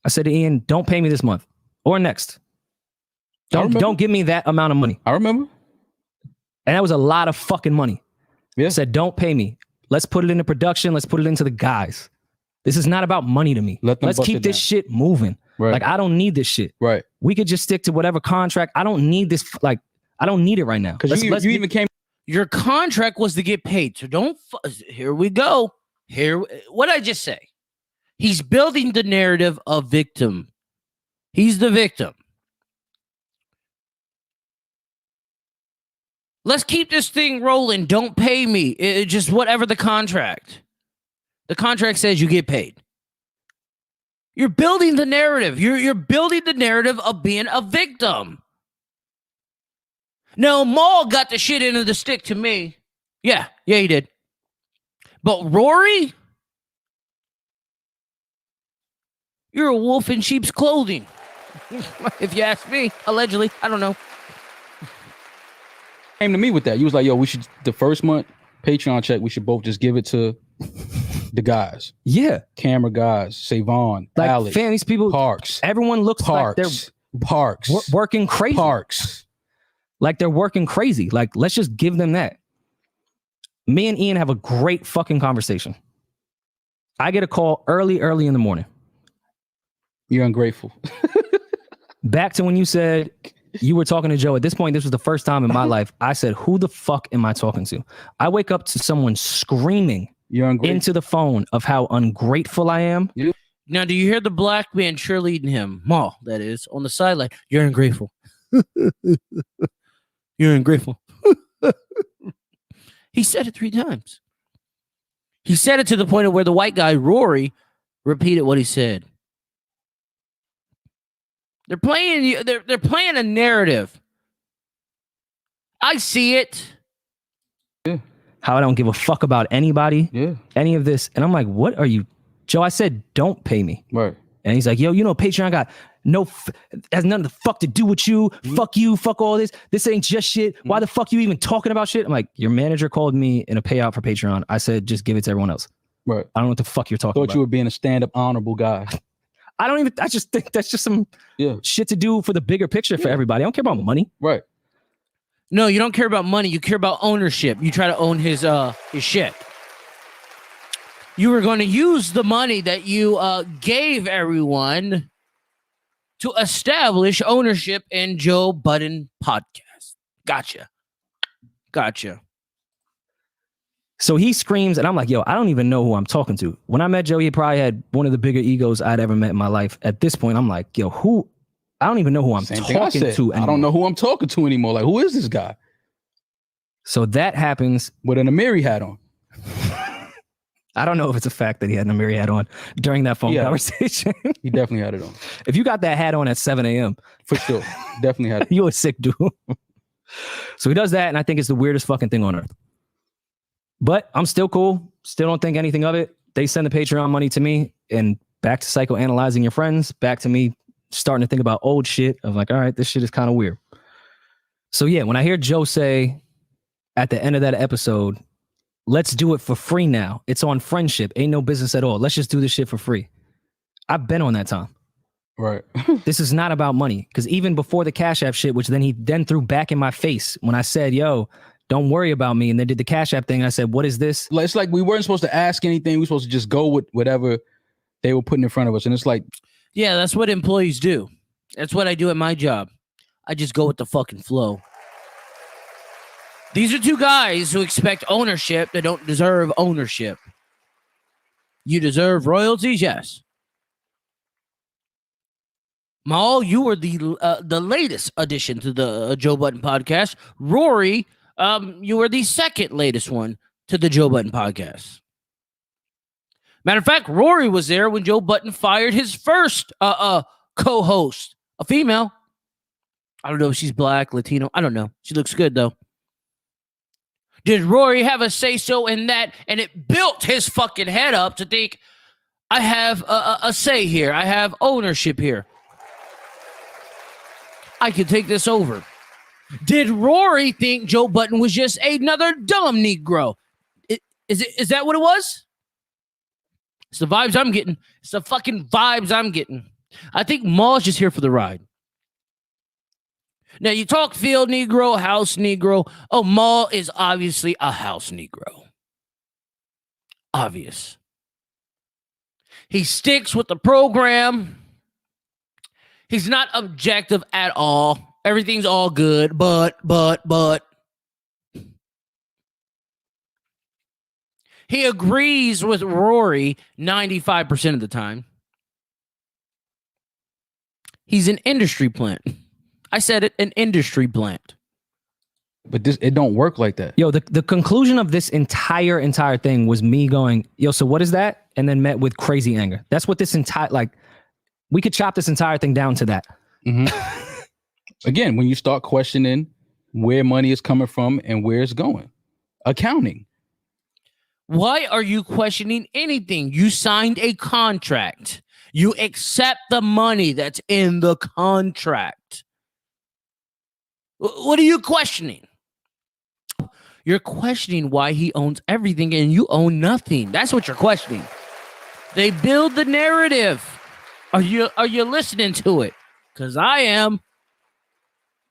I said to Ian, don't pay me this month or next. Don't give me that amount of money. I remember. And that was a lot of fucking money. Yeah. I said, don't pay me. Let's put it into production. Let's put it into the guys. This is not about money to me. Let's keep this shit moving. Right. Like, I don't need this shit. Right. We could just stick to whatever contract. I don't need this. Like, I don't need it right now. Because you even came. Your contract was to get paid. So don't. Here we go. What I just say? He's building the narrative of victim. He's the victim. Let's keep this thing rolling. Don't pay me. Just whatever the contract. The contract says you get paid. You're building the narrative. You're building the narrative of being a victim. No, Mal got the shit into the stick to me. Yeah, he did. But Rory, you're a wolf in sheep's clothing. If you ask me, allegedly, I don't know. Came to me with that. You was like, yo, we should, the first month Patreon check, we should both just give it to the guys. Yeah. Camera guys, Savon, like, Alex, fam, these people, Parks. Everyone looks like they're working crazy. Parks. Like they're working crazy. Like, let's just give them that. Me and Ian have a great fucking conversation. I get a call early in the morning. You're ungrateful. Back to when you said you were talking to Joe. At this point, this was the first time in my life I said, who the fuck am I talking to? I wake up to someone screaming into the phone of how ungrateful I am. Yeah. Now, do you hear the black man cheerleading him? Mal, that is, on the sideline. You're ungrateful. You're ungrateful. He said it 3 times. He said it to the point of where the white guy, Rory, repeated what he said. They're playing a narrative. I see it. Yeah. How I don't give a fuck about anybody. Yeah. Any of this. And I'm like, what are you? Joe, I said, don't pay me. Right. And he's like, yo, you know, Patreon got has nothing to fuck to do with you. Mm-hmm. Fuck you. Fuck all this. This ain't just shit. Mm-hmm. Why the fuck you even talking about shit? I'm like, your manager called me in a payout for Patreon. I said, just give it to everyone else. Right. I don't know what the fuck you're talking about. Thought you were being a stand-up honorable guy. I just think that's just some shit to do for the bigger picture for everybody. I don't care about money. Right. No, you don't care about money. You care about ownership. You try to own his shit. You were going to use the money that you gave everyone to establish ownership in Joe Budden podcast. Gotcha. So he screams, and I'm like, yo, I don't even know who I'm talking to. When I met Joe, he probably had one of the bigger egos I'd ever met in my life. At this point, I'm like, yo, who? I don't even know who I'm talking to anymore. I don't know who I'm talking to anymore. Like, who is this guy? So that happens with an Amiri hat on. I don't know if it's a fact that he had an Amiri hat on during that phone conversation. He definitely had it on. If you got that hat on at 7 a.m. For sure. Definitely had it. You a sick dude. So he does that, and I think it's the weirdest fucking thing on earth. But I'm still cool. Still don't think anything of it. They send the Patreon money to me, and back to psychoanalyzing your friends, back to me starting to think about old shit of like, all right, this shit is kind of weird. So yeah, when I hear Joe say at the end of that episode, let's do it for free now. It's on friendship. Ain't no business at all. Let's just do this shit for free. I've been on that time. Right. This is not about money. Because even before the Cash App shit, which then he then threw back in my face when I said, yo, don't worry about me. And they did the Cash App thing. I said, what is this? It's like we weren't supposed to ask anything. We were supposed to just go with whatever they were putting in front of us. And it's like, Yeah, that's what employees do. That's what I do at my job. I just go with the fucking flow. These are two guys who expect ownership that don't deserve ownership. You deserve royalties, yes. Mal, you were the latest addition to the Joe Budden podcast. Rory, you were the second latest one to the Joe Budden podcast. Matter of fact, Rory was there when Joe Budden fired his first co-host, a female. I don't know if she's black, Latino. I don't know. She looks good, though. Did Rory have a say-so in that? And it built his fucking head up to think, I have a say here. I have ownership here. I can take this over. Did Rory think Joe Budden was just another dumb Negro? Is that what it was? It's the vibes I'm getting. It's the fucking vibes I'm getting. I think Mal's just here for the ride. Now, you talk field Negro, house Negro. Oh, Mal is obviously a house Negro. Obvious. He sticks with the program. He's not objective at all. Everything's all good, but. He agrees with Rory 95% of the time. He's an industry plant. I said it, an industry plant. But it don't work like that. Yo, the conclusion of this entire thing was me going, yo, so what is that? And then met with crazy anger. That's what this entire, like, we could chop this entire thing down to that. Mm-hmm. Again, when you start questioning where money is coming from and where it's going. Accounting. Why are you questioning anything? You signed a contract. You accept the money that's in the contract. What are you questioning? You're questioning why he owns everything and you own nothing. That's what you're questioning. They build the narrative. Are you listening to it? Because I am.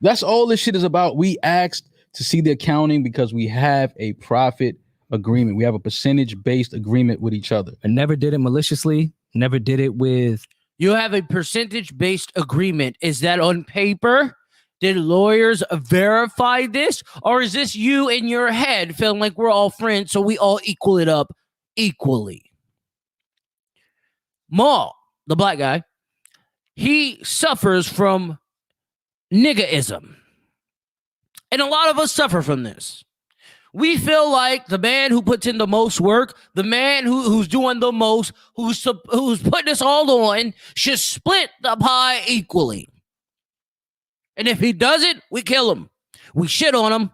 That's all this shit is about. We asked to see the accounting because we have a profit agreement. We have a percentage-based agreement with each other. I never did it maliciously. Never did it with... You have a percentage-based agreement. Is that on paper? Did lawyers verify this? Or is this you in your head feeling like we're all friends, so we all equal it up equally? Mal, the black guy, he suffers from niggaism. And a lot of us suffer from this. We feel like the man who puts in the most work, the man who's doing the most, who's putting us all on, should split the pie equally. And if he doesn't, we kill him. We shit on him.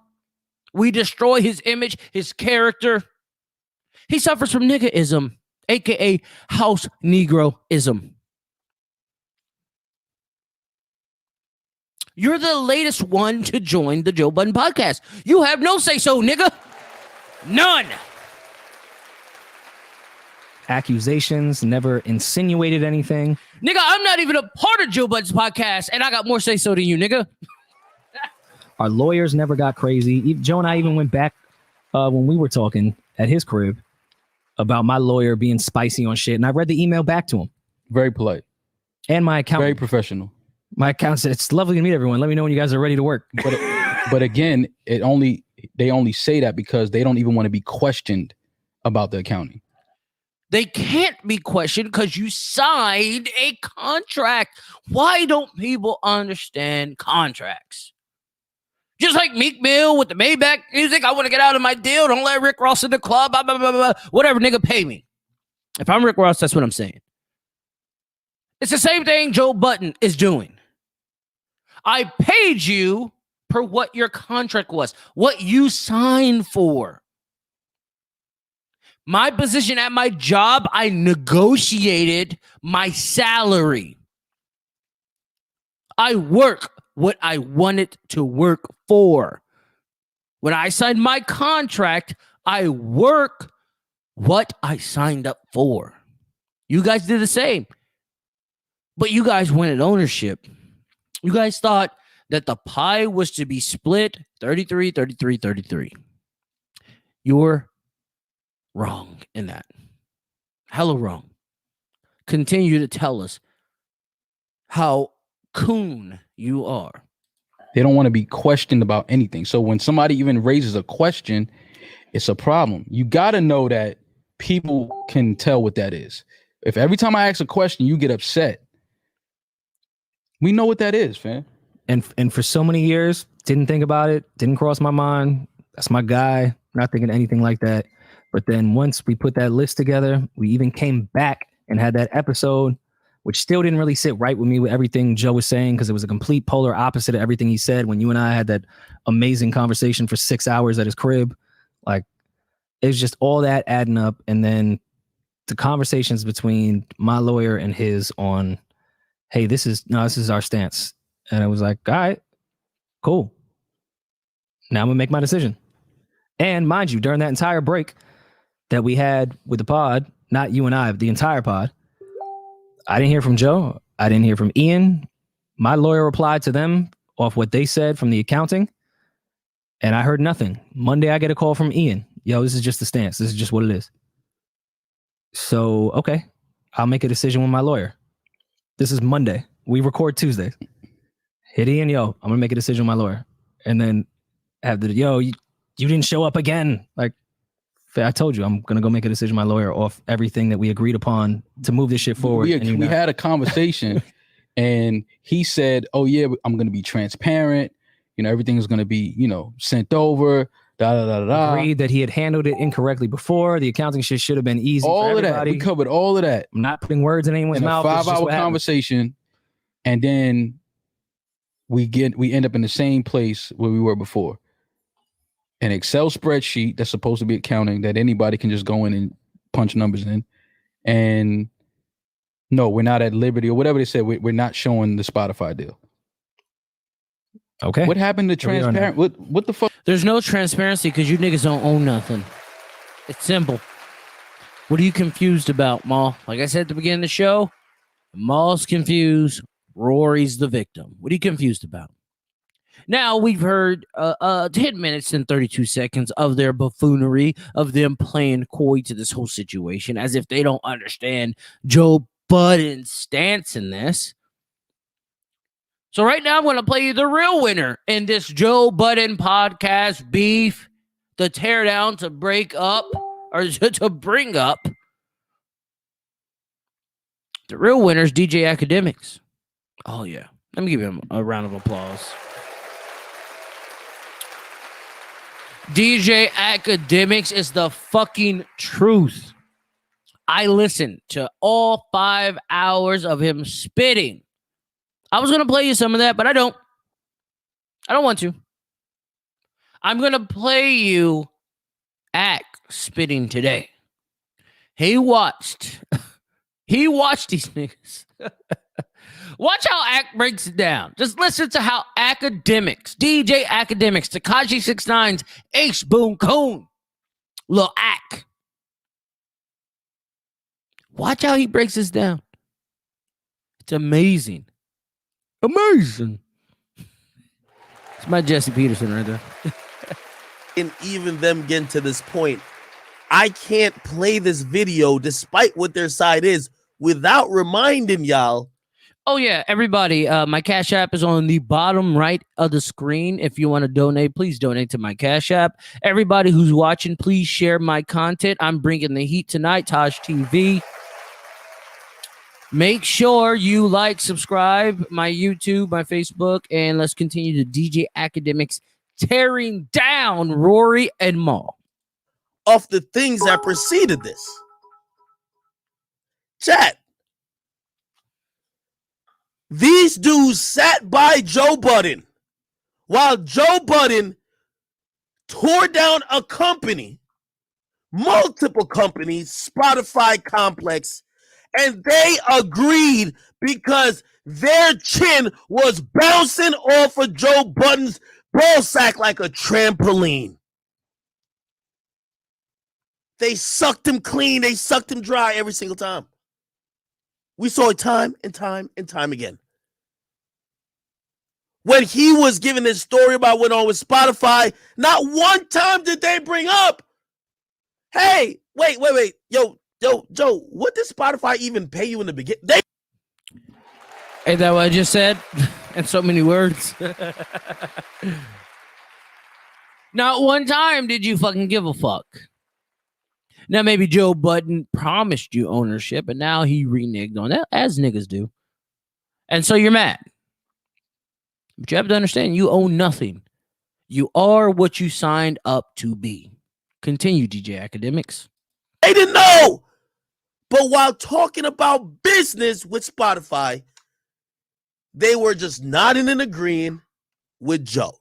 We destroy his image, his character. He suffers from niggaism, a.k.a. house Negroism. You're the latest one to join the Joe Budden podcast. You have no say-so, nigga. None. Accusations, never insinuated anything. Nigga, I'm not even a part of Joe Budden's podcast, and I got more say-so than you, nigga. Our lawyers never got crazy. Joe and I even went back when we were talking at his crib about my lawyer being spicy on shit, and I read the email back to him. Very polite. And my accountant. Very professional. My accountant said, it's lovely to meet everyone. Let me know when you guys are ready to work. But again, they only say that because they don't even want to be questioned about the accounting. They can't be questioned because you signed a contract. Why don't people understand contracts? Just like Meek Mill with the Maybach music. I want to get out of my deal. Don't let Rick Ross in the club. Blah, blah, blah, blah. Whatever, nigga, pay me. If I'm Rick Ross, that's what I'm saying. It's the same thing Joe Budden is doing. I paid you per what your contract was, what you signed for. My position at my job, I negotiated my salary. I work what I wanted to work for. When I signed my contract, I work what I signed up for. You guys did the same. But you guys wanted ownership. You guys thought that the pie was to be split 33, 33, 33. You're wrong in that. Hella wrong. continue to tell us how coon you are. They don't want to be questioned about anything. So when somebody even raises a question, it's a problem. You got to know that people can tell what that is. If every time I ask a question, you get upset, we know what that is, fam. And for so many years, didn't think about it, didn't cross my mind. That's my guy, not thinking anything like that. But then once we put that list together, we even came back and had that episode, which still didn't really sit right with me with everything Joe was saying, because it was a complete polar opposite of everything he said when you and I had that amazing conversation for 6 hours at his crib. Like, it was just all that adding up. And then the conversations between my lawyer and his on, hey, this is our stance. And I was like, all right, cool. Now I'm gonna make my decision. And mind you, during that entire break that we had with the pod, not you and I, the entire pod, I didn't hear from Joe. I didn't hear from Ian. My lawyer replied to them off what they said from the accounting, and I heard nothing. Monday, I get a call from Ian. Yo, this is just the stance. This is just what it is. So, okay, I'll make a decision with my lawyer. This is Monday. We record Tuesday. Hit Ian, yo, I'm gonna make a decision with my lawyer. And then have the, yo, you didn't show up again. Like, I told you, I'm gonna go make a decision with my lawyer off everything that we agreed upon to move this shit forward. We had a conversation and he said, oh yeah, I'm gonna be transparent. You know, everything is gonna be, you know, sent over. Agreed that he had handled it incorrectly before. The accounting shit should have been easy. All for of everybody. that. We covered all of that. I'm not putting words in anyone's mouth. A 5-hour conversation, and then we end up in the same place where we were before. An Excel spreadsheet that's supposed to be accounting that anybody can just go in and punch numbers in. And no, we're not at liberty or whatever they said. We're not showing the Spotify deal. Okay. What happened to transparent? What the fuck? There's no transparency because you niggas don't own nothing. It's simple. What are you confused about, Mal? Like I said at the beginning of the show, Mal's confused. Rory's the victim. What are you confused about? Now we've heard 10 minutes and 32 seconds of their buffoonery, of them playing coy to this whole situation as if they don't understand Joe Budden's stance in this. So right now I'm going to play you the real winner in this Joe Budden podcast beef, the teardown to break up, or to bring up. The real winner is DJ Akademiks. Oh, yeah. Let me give him a round of applause. DJ Akademiks is the fucking truth. I listened to all 5 hours of him spitting. I was going to play you some of that, but I don't want to. I'm going to play you Ak spitting today. He watched these niggas. Watch how Ak breaks it down. Just listen to how Akademiks, DJ Akademiks, Tekashi 6ix9ine's H Boom Coon, Lil Ak. Watch how he breaks this down. It's amazing. Amazing. It's my Jesse Peterson right there. And even them getting to this point, I can't play this video despite what their side is without reminding y'all. Oh, yeah, everybody, my Cash App is on the bottom right of the screen. If you want to donate, please donate to my Cash App. Everybody who's watching, please share my content. I'm bringing the heat tonight, TaijhTV. Make sure you like, subscribe, my YouTube, my Facebook, and let's continue to DJ Akademiks tearing down Rory and Mal. Of the things that preceded this. Chat. These dudes sat by Joe Budden while Joe Budden tore down a company, multiple companies, Spotify complex, and they agreed because their chin was bouncing off of Joe Budden's ball sack like a trampoline. They sucked him clean. They sucked him dry every single time. We saw it time and time and time again. When he was giving his story about what went on with Spotify, not one time did they bring up, hey, wait. Yo, Joe, what did Spotify even pay you in the beginning? Ain't that what I just said? In so many words. Not one time did you fucking give a fuck. Now, maybe Joe Budden promised you ownership, and now he reneged on that, as niggas do. And so you're mad. But you have to understand, you own nothing. You are what you signed up to be. Continue, DJ Akademiks. They didn't know. But while talking about business with Spotify, they were just nodding and agreeing with Joe.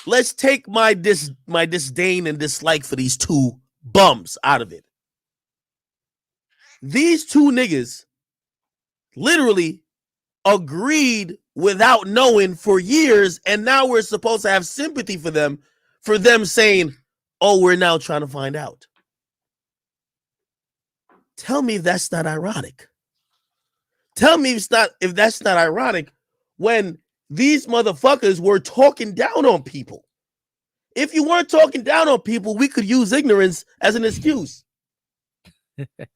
Let's take my disdain and dislike for these two bums out of it. These two niggas literally agreed without knowing for years, and now we're supposed to have sympathy for them saying, oh, we're now trying to find out. Tell me if that's not ironic. Tell me if that's not ironic when these motherfuckers were talking down on people. If you weren't talking down on people, we could use ignorance as an excuse.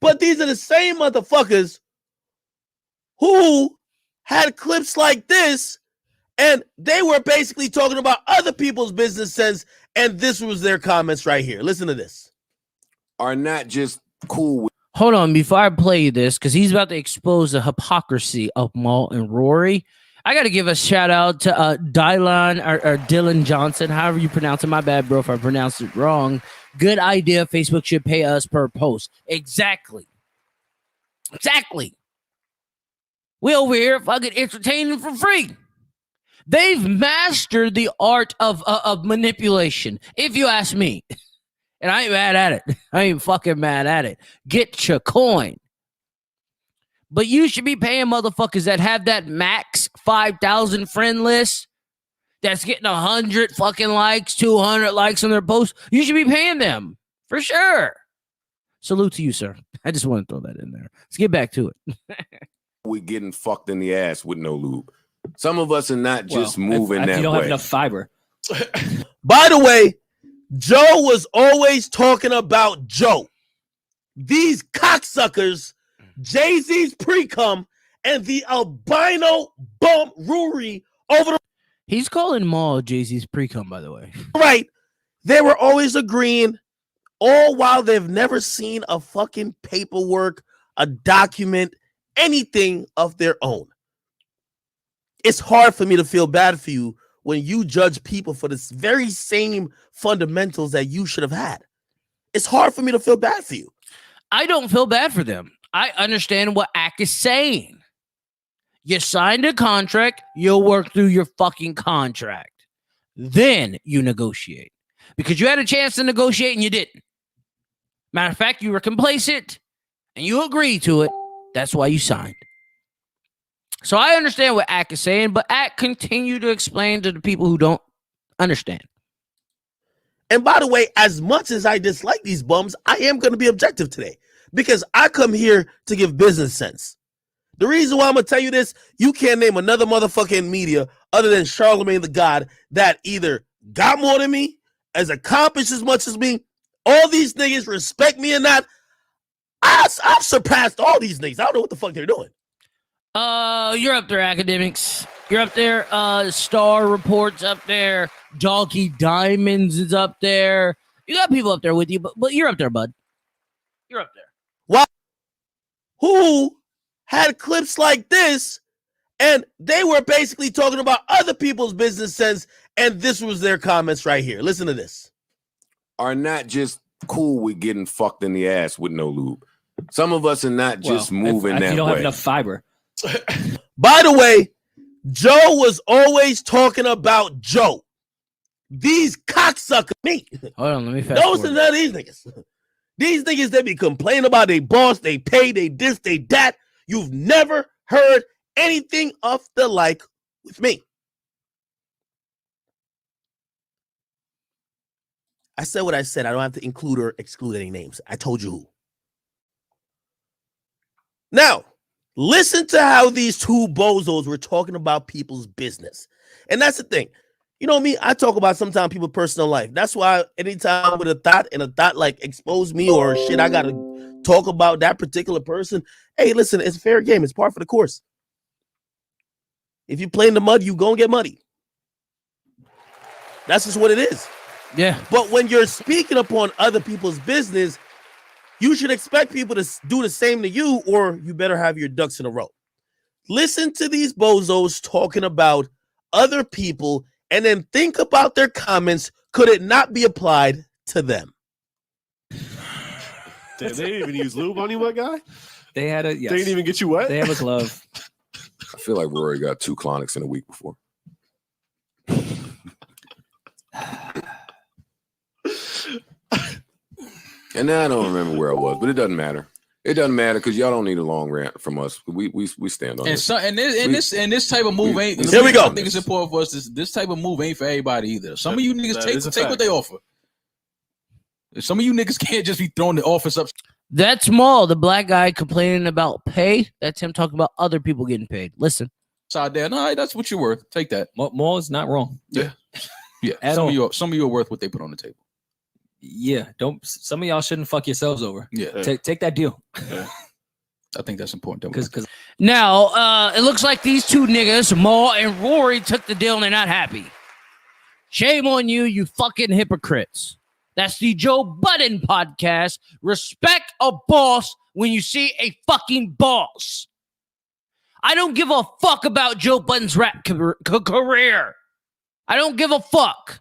But these are the same motherfuckers who had clips like this, and they were basically talking about other people's business sense, and this was their comments right here. Listen to this. Are not just cool with. Hold on, before I play this, because he's about to expose the hypocrisy of Mal and Rory. I got to give a shout out to Dylan Johnson, however you pronounce it. My bad, bro, if I pronounced it wrong. Good idea. Facebook should pay us per post. Exactly. We over here fucking entertaining for free. They've mastered the art of manipulation, if you ask me. And I ain't mad at it. I ain't fucking mad at it. Get your coin. But you should be paying motherfuckers that have that max 5,000 friend list that's getting 100 fucking likes, 200 likes on their posts. You should be paying them for sure. Salute to you, sir. I just want to throw that in there. Let's get back to it. We getting fucked in the ass with no lube. Some of us are not just moving that way. You don't have enough fiber. By the way, Joe was always talking about Joe. These cocksuckers, Jay-Z's pre-cum, and the albino bump Rory over the... He's calling Mal Jay-Z's pre-cum, by the way. Right. They were always agreeing, all while they've never seen a fucking paperwork, a document, anything of their own. It's hard for me to feel bad for you when you judge people for the very same fundamentals that you should have had. It's hard for me to feel bad for you. I don't feel bad for them. I understand what Ak is saying. You signed a contract, you'll work through your fucking contract. Then you negotiate. Because you had a chance to negotiate and you didn't. Matter of fact, you were complacent and you agreed to it. That's why you signed. So I understand what Ak is saying, but Ak continue to explain to the people who don't understand. And by the way, as much as I dislike these bums, I am going to be objective today because I come here to give business sense. The reason why I'm going to tell you this, you can't name another motherfucking media other than Charlemagne the God that either got more than me, has accomplished as much as me. All these niggas respect me or not. I've surpassed all these niggas. I don't know what the fuck they're doing. You're up there, Akademiks. You're up there. Star Report's up there. Doggy Diamonds is up there. You got people up there with you, but you're up there, bud. You're up there. Wow. Who had clips like this, and they were basically talking about other people's business sense, and this was their comments right here. Listen to this. Are not just cool with getting fucked in the ass with no lube. Some of us are not just moving that way. You don't have enough fiber. By the way, Joe was always talking about Joe. These cocksuckers, me. Hold on, let me fast Those are forward. not these niggas. These niggas, they be complaining about they boss, they pay, they this, they that. You've never heard anything of the like with me. I said what I said. I don't have to include or exclude any names. I told you who. Now, listen to how these two bozos were talking about people's business. And that's the thing. You know me, I talk about sometimes people's personal life. That's why anytime with a thought like expose me or shit, I gotta talk about that particular person. Hey, listen, it's a fair game. It's par for the course. If you play in the mud, you gonna get muddy. That's just what it is. Yeah. But when you're speaking upon other people's business, you should expect people to do the same to you, or you better have your ducks in a row. Listen to these bozos talking about other people and then think about their comments. Could it not be applied to them? They didn't even use lube on you, my guy? They had a yes. They didn't even get you wet? They have a glove. I feel like Rory got 2 clonics in a week before. And now I don't remember where I was, but it doesn't matter. It doesn't matter because y'all don't need a long rant from us. We stand on this. And this type of move ain't. Here we go. I think it's important for us. This type of move ain't for everybody either. Some of you niggas take what they offer. Some of you niggas can't just be throwing the office up. That's Mal, the black guy complaining about pay. That's him talking about other people getting paid. Listen. Side there. No, that's what you're worth. Take that. Mal is not wrong. Yeah. Yeah. Some of you are worth what they put on the table. Yeah. Some of y'all shouldn't fuck yourselves over. Yeah. Take that deal. Yeah. I think that's important. Because now it looks like these two niggas, Mal and Rory, took the deal and they're not happy. Shame on you, you fucking hypocrites. That's the Joe Budden podcast. Respect a boss when you see a fucking boss. I don't give a fuck about Joe Budden's rap career. I don't give a fuck.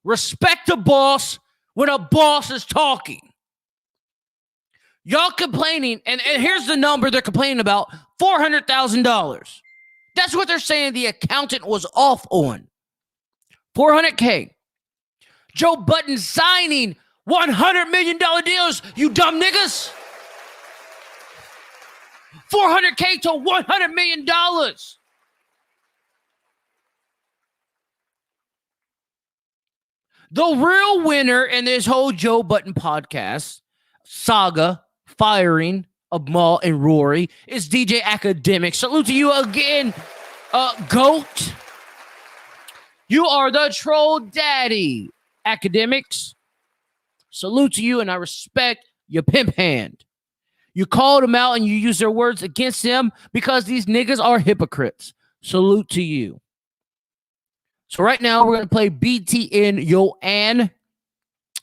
Respect a boss when a boss is talking. Y'all complaining, and here's the number they're complaining about, $400,000. That's what they're saying the accountant was off on. $400K. Joe Budden signing $100 million deals, you dumb niggas. $400K to $100 million. The real winner in this whole Joe Budden podcast saga, firing of Mal and Rory, is DJ Akademiks. Salute to you again, GOAT. You are the troll daddy, Akademiks. Salute to you, and I respect your pimp hand. You called them out and you use their words against them because these niggas are hypocrites. Salute to you. So right now we're going to play BTN Yo Ann.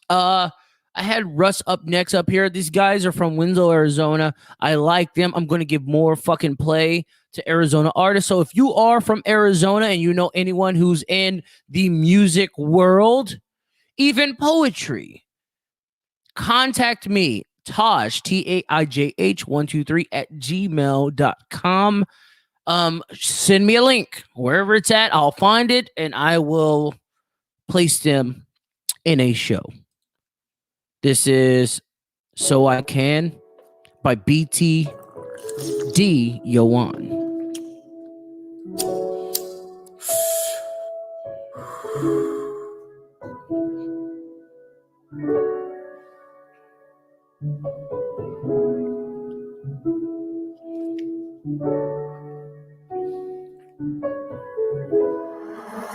I had Russ up next up here. These guys are from Winslow, Arizona. I like them. I'm going to give more fucking play to Arizona artists. So if you are from Arizona and you know anyone who's in the music world, even poetry, contact me, Taj, TAIJH123 @gmail.com. Send me a link wherever it's at. I'll find it and I will place them in a show. This is So I Can by BTD Yoan.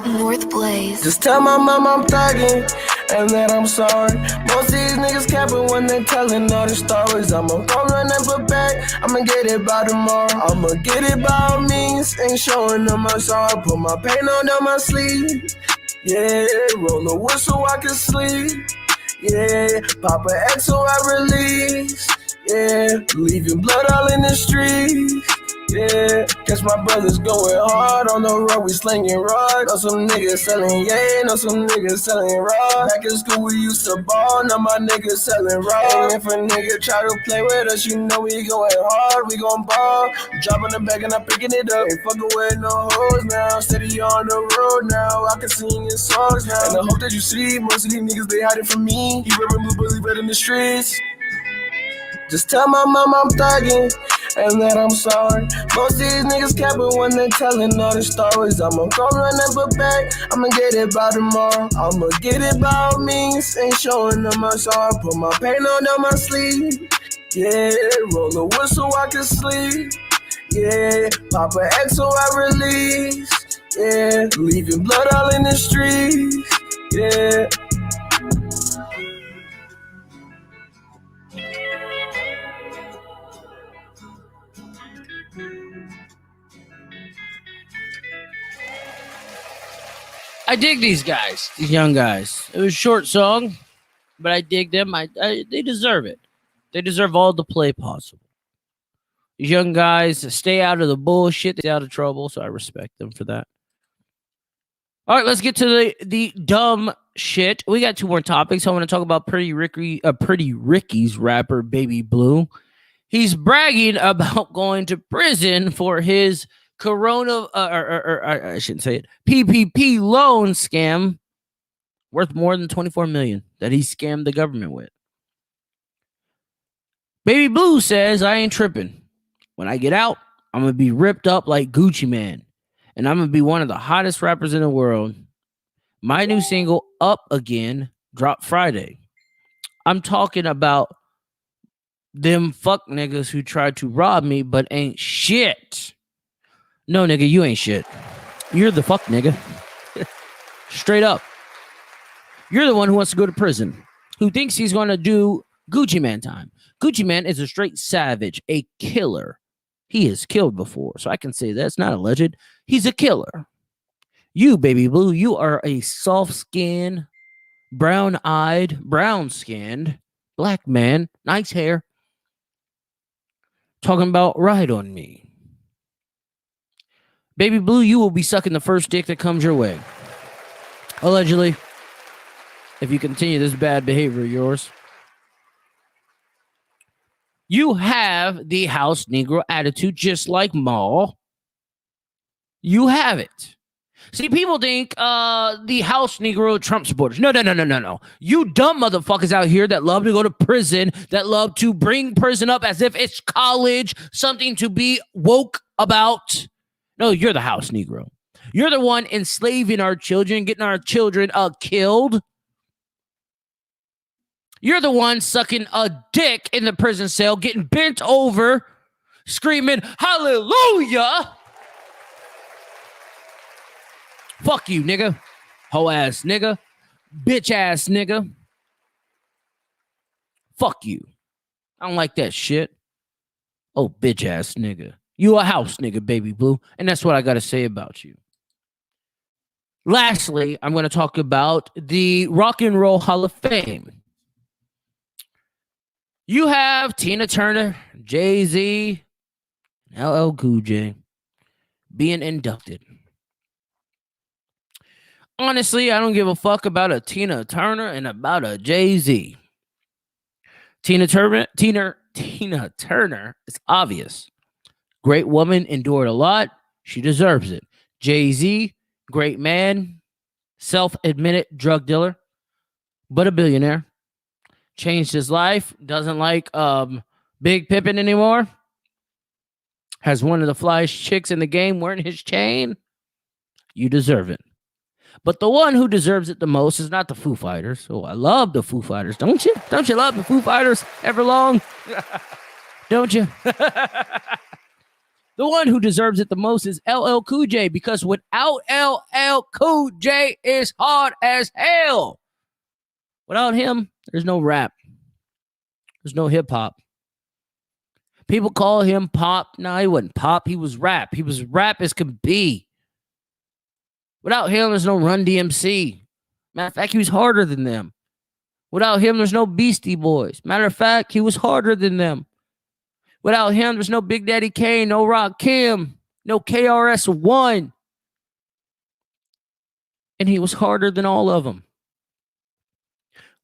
North Blaze. Just tell my mom I'm thugging and that I'm sorry. Most of these niggas capping when they telling all the stories. I'ma go run and put back. I'ma get it by tomorrow. I'ma get it by all means. Ain't showing them my sorrow. Put my pain on my sleeve. Yeah, roll the whistle so I can sleep. Yeah, pop an X so I release. Yeah, leaving blood all in the streets. Yeah, guess my brother's going hard on the road, we slinging rod. Know some niggas selling, know some niggas selling raw. Back in school we used to ball, now my niggas selling raw. And if a nigga try to play with us, you know we going hard, we gon' ball. Dropping the bag and I'm picking it up. Ain't fucking with no hoes now, steady on the road now. I can sing your songs now. And I hope that you see, most of these niggas they hiding from me. He wearing blue bully red in the streets. Just tell my mom I'm thugging and that I'm sorry. Most of these niggas capping when they telling all the stories. I'ma go run and put back. I'ma get it by tomorrow. I'ma get it by all means. Ain't showing them my sorrow. Put my pain on my sleeve. Yeah, roll the whistle so I can sleep. Yeah, pop an X so I release. Yeah, leaving blood all in the streets. Yeah. I dig these guys, these young guys. It was a short song, but I dig them. They deserve it. They deserve all the play possible. These young guys stay out of the bullshit, stay out of trouble, so I respect them for that. All right, let's get to the dumb shit. We got two more topics. I want to talk about Pretty Ricky's rapper, Baby Blue. He's bragging about going to prison for his I shouldn't say it, PPP loan scam worth more than $24 million that he scammed the government with. Baby Blue says, I ain't tripping. When I get out, I'm going to be ripped up like Gucci Man. And I'm going to be one of the hottest rappers in the world. My new single, Up Again, dropped Friday. I'm talking about them fuck niggas who tried to rob me but ain't shit. No, nigga, you ain't shit. You're the fuck nigga. Straight up. You're the one who wants to go to prison, who thinks he's going to do Gucci Man time. Gucci Man is a straight savage, a killer. He has killed before, so I can say that's not alleged. He's a killer. You, Baby Blue, you are a soft-skinned, brown-eyed, brown-skinned, black man, nice hair, talking about ride on me. Baby Blue, you will be sucking the first dick that comes your way. Allegedly, if you continue this bad behavior of yours. You have the house Negro attitude just like Mal. You have it. See, people think the house Negro Trump supporters. No. You dumb motherfuckers out here that love to go to prison, that love to bring prison up as if it's college, something to be woke about. No, you're the house Negro. You're the one enslaving our children, getting our children killed. You're the one sucking a dick in the prison cell, getting bent over, screaming, hallelujah. Fuck you, nigga. Hoe ass nigga. Bitch ass nigga. Fuck you. I don't like that shit. Oh, bitch ass nigga. You a house nigga, Baby Blue. And that's what I got to say about you. Lastly, I'm going to talk about the Rock and Roll Hall of Fame. You have Tina Turner, Jay-Z, LL Cool J being inducted. Honestly, I don't give a fuck about a Tina Turner and about a Jay-Z. Tina Turner is obvious. Great woman, endured a lot. She deserves it. Jay-Z, great man, self-admitted drug dealer, but a billionaire. Changed his life. Doesn't like Big Pippin anymore. Has one of the flyest chicks in the game wearing his chain. You deserve it. But the one who deserves it the most is not the Foo Fighters. Oh, I love the Foo Fighters. Don't you? Don't you love the Foo Fighters Everlong? Don't you? The one who deserves it the most is LL Cool J, because without LL Cool J is hard as hell. Without him, there's no rap. There's no hip hop. People call him pop. No, he wasn't pop. He was rap. He was rap as could be. Without him, there's no Run DMC. Matter of fact, he was harder than them. Without him, there's no Beastie Boys. Matter of fact, he was harder than them. Without him, there's no Big Daddy Kane, no Rakim, no KRS-One. And he was harder than all of them.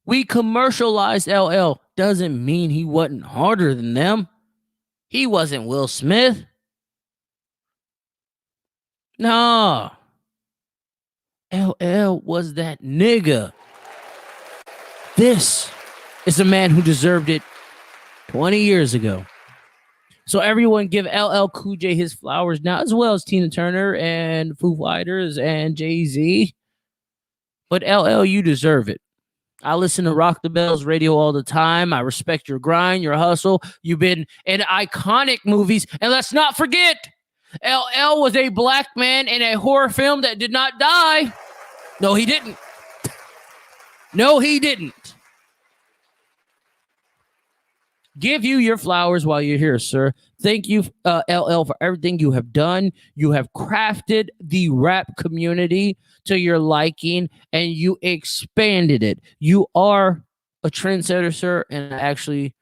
We commercialized LL. Doesn't mean he wasn't harder than them. He wasn't Will Smith. No. LL was that nigga. This is a man who deserved it 20 years ago. So everyone give LL Cool J his flowers now, as well as Tina Turner and Foo Fighters and Jay-Z. But LL, you deserve it. I listen to Rock the Bells radio all the time. I respect your grind, your hustle. You've been in iconic movies. And let's not forget, LL was a black man in a horror film that did not die. No, he didn't. No, he didn't. Give you your flowers while you're here, sir. Thank you, LL, for everything you have done. You have crafted the rap community to your liking, and you expanded it. You are a trendsetter, sir, and I actually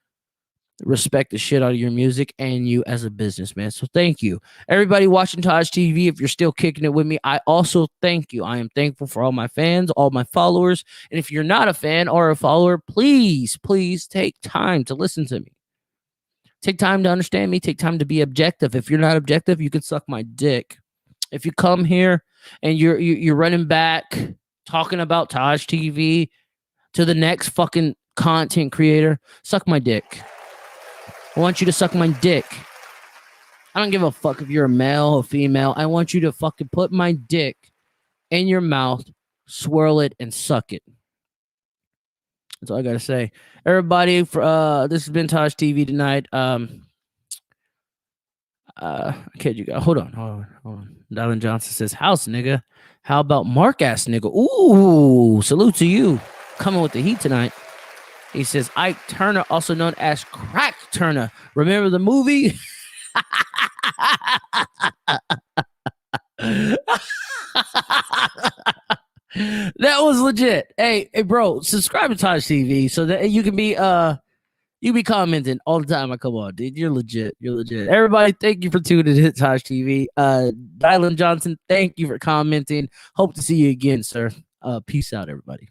respect the shit out of your music and you as a businessman. So thank you. Everybody watching TaijhTV, if you're still kicking it with me, I also thank you. I am thankful for all my fans, all my followers. And if you're not a fan or a follower, please, please take time to listen to me. Take time to understand me. Take time to be objective. If you're not objective, you can suck my dick. If you come here and you're running back talking about TaijhTV to the next fucking content creator, suck my dick. I want you to suck my dick. I don't give a fuck if you're a male or female. I want you to fucking put my dick in your mouth, swirl it, and suck it. That's all I gotta say. Everybody, this has been TaijhTV tonight. I kid you guys. Hold on. Dylan Johnson says, house nigga. How about Mark ass nigga? Ooh, salute to you. Coming with the heat tonight. He says, Ike Turner, also known as Crack Turner. Remember the movie? That was legit. Hey, bro, subscribe to TaijhTV so that you can be you be commenting all the time. I come on, dude. You're legit. You're legit. Everybody, thank you for tuning in to TaijhTV. Dylan Johnson, thank you for commenting. Hope to see you again, sir. Peace out, everybody.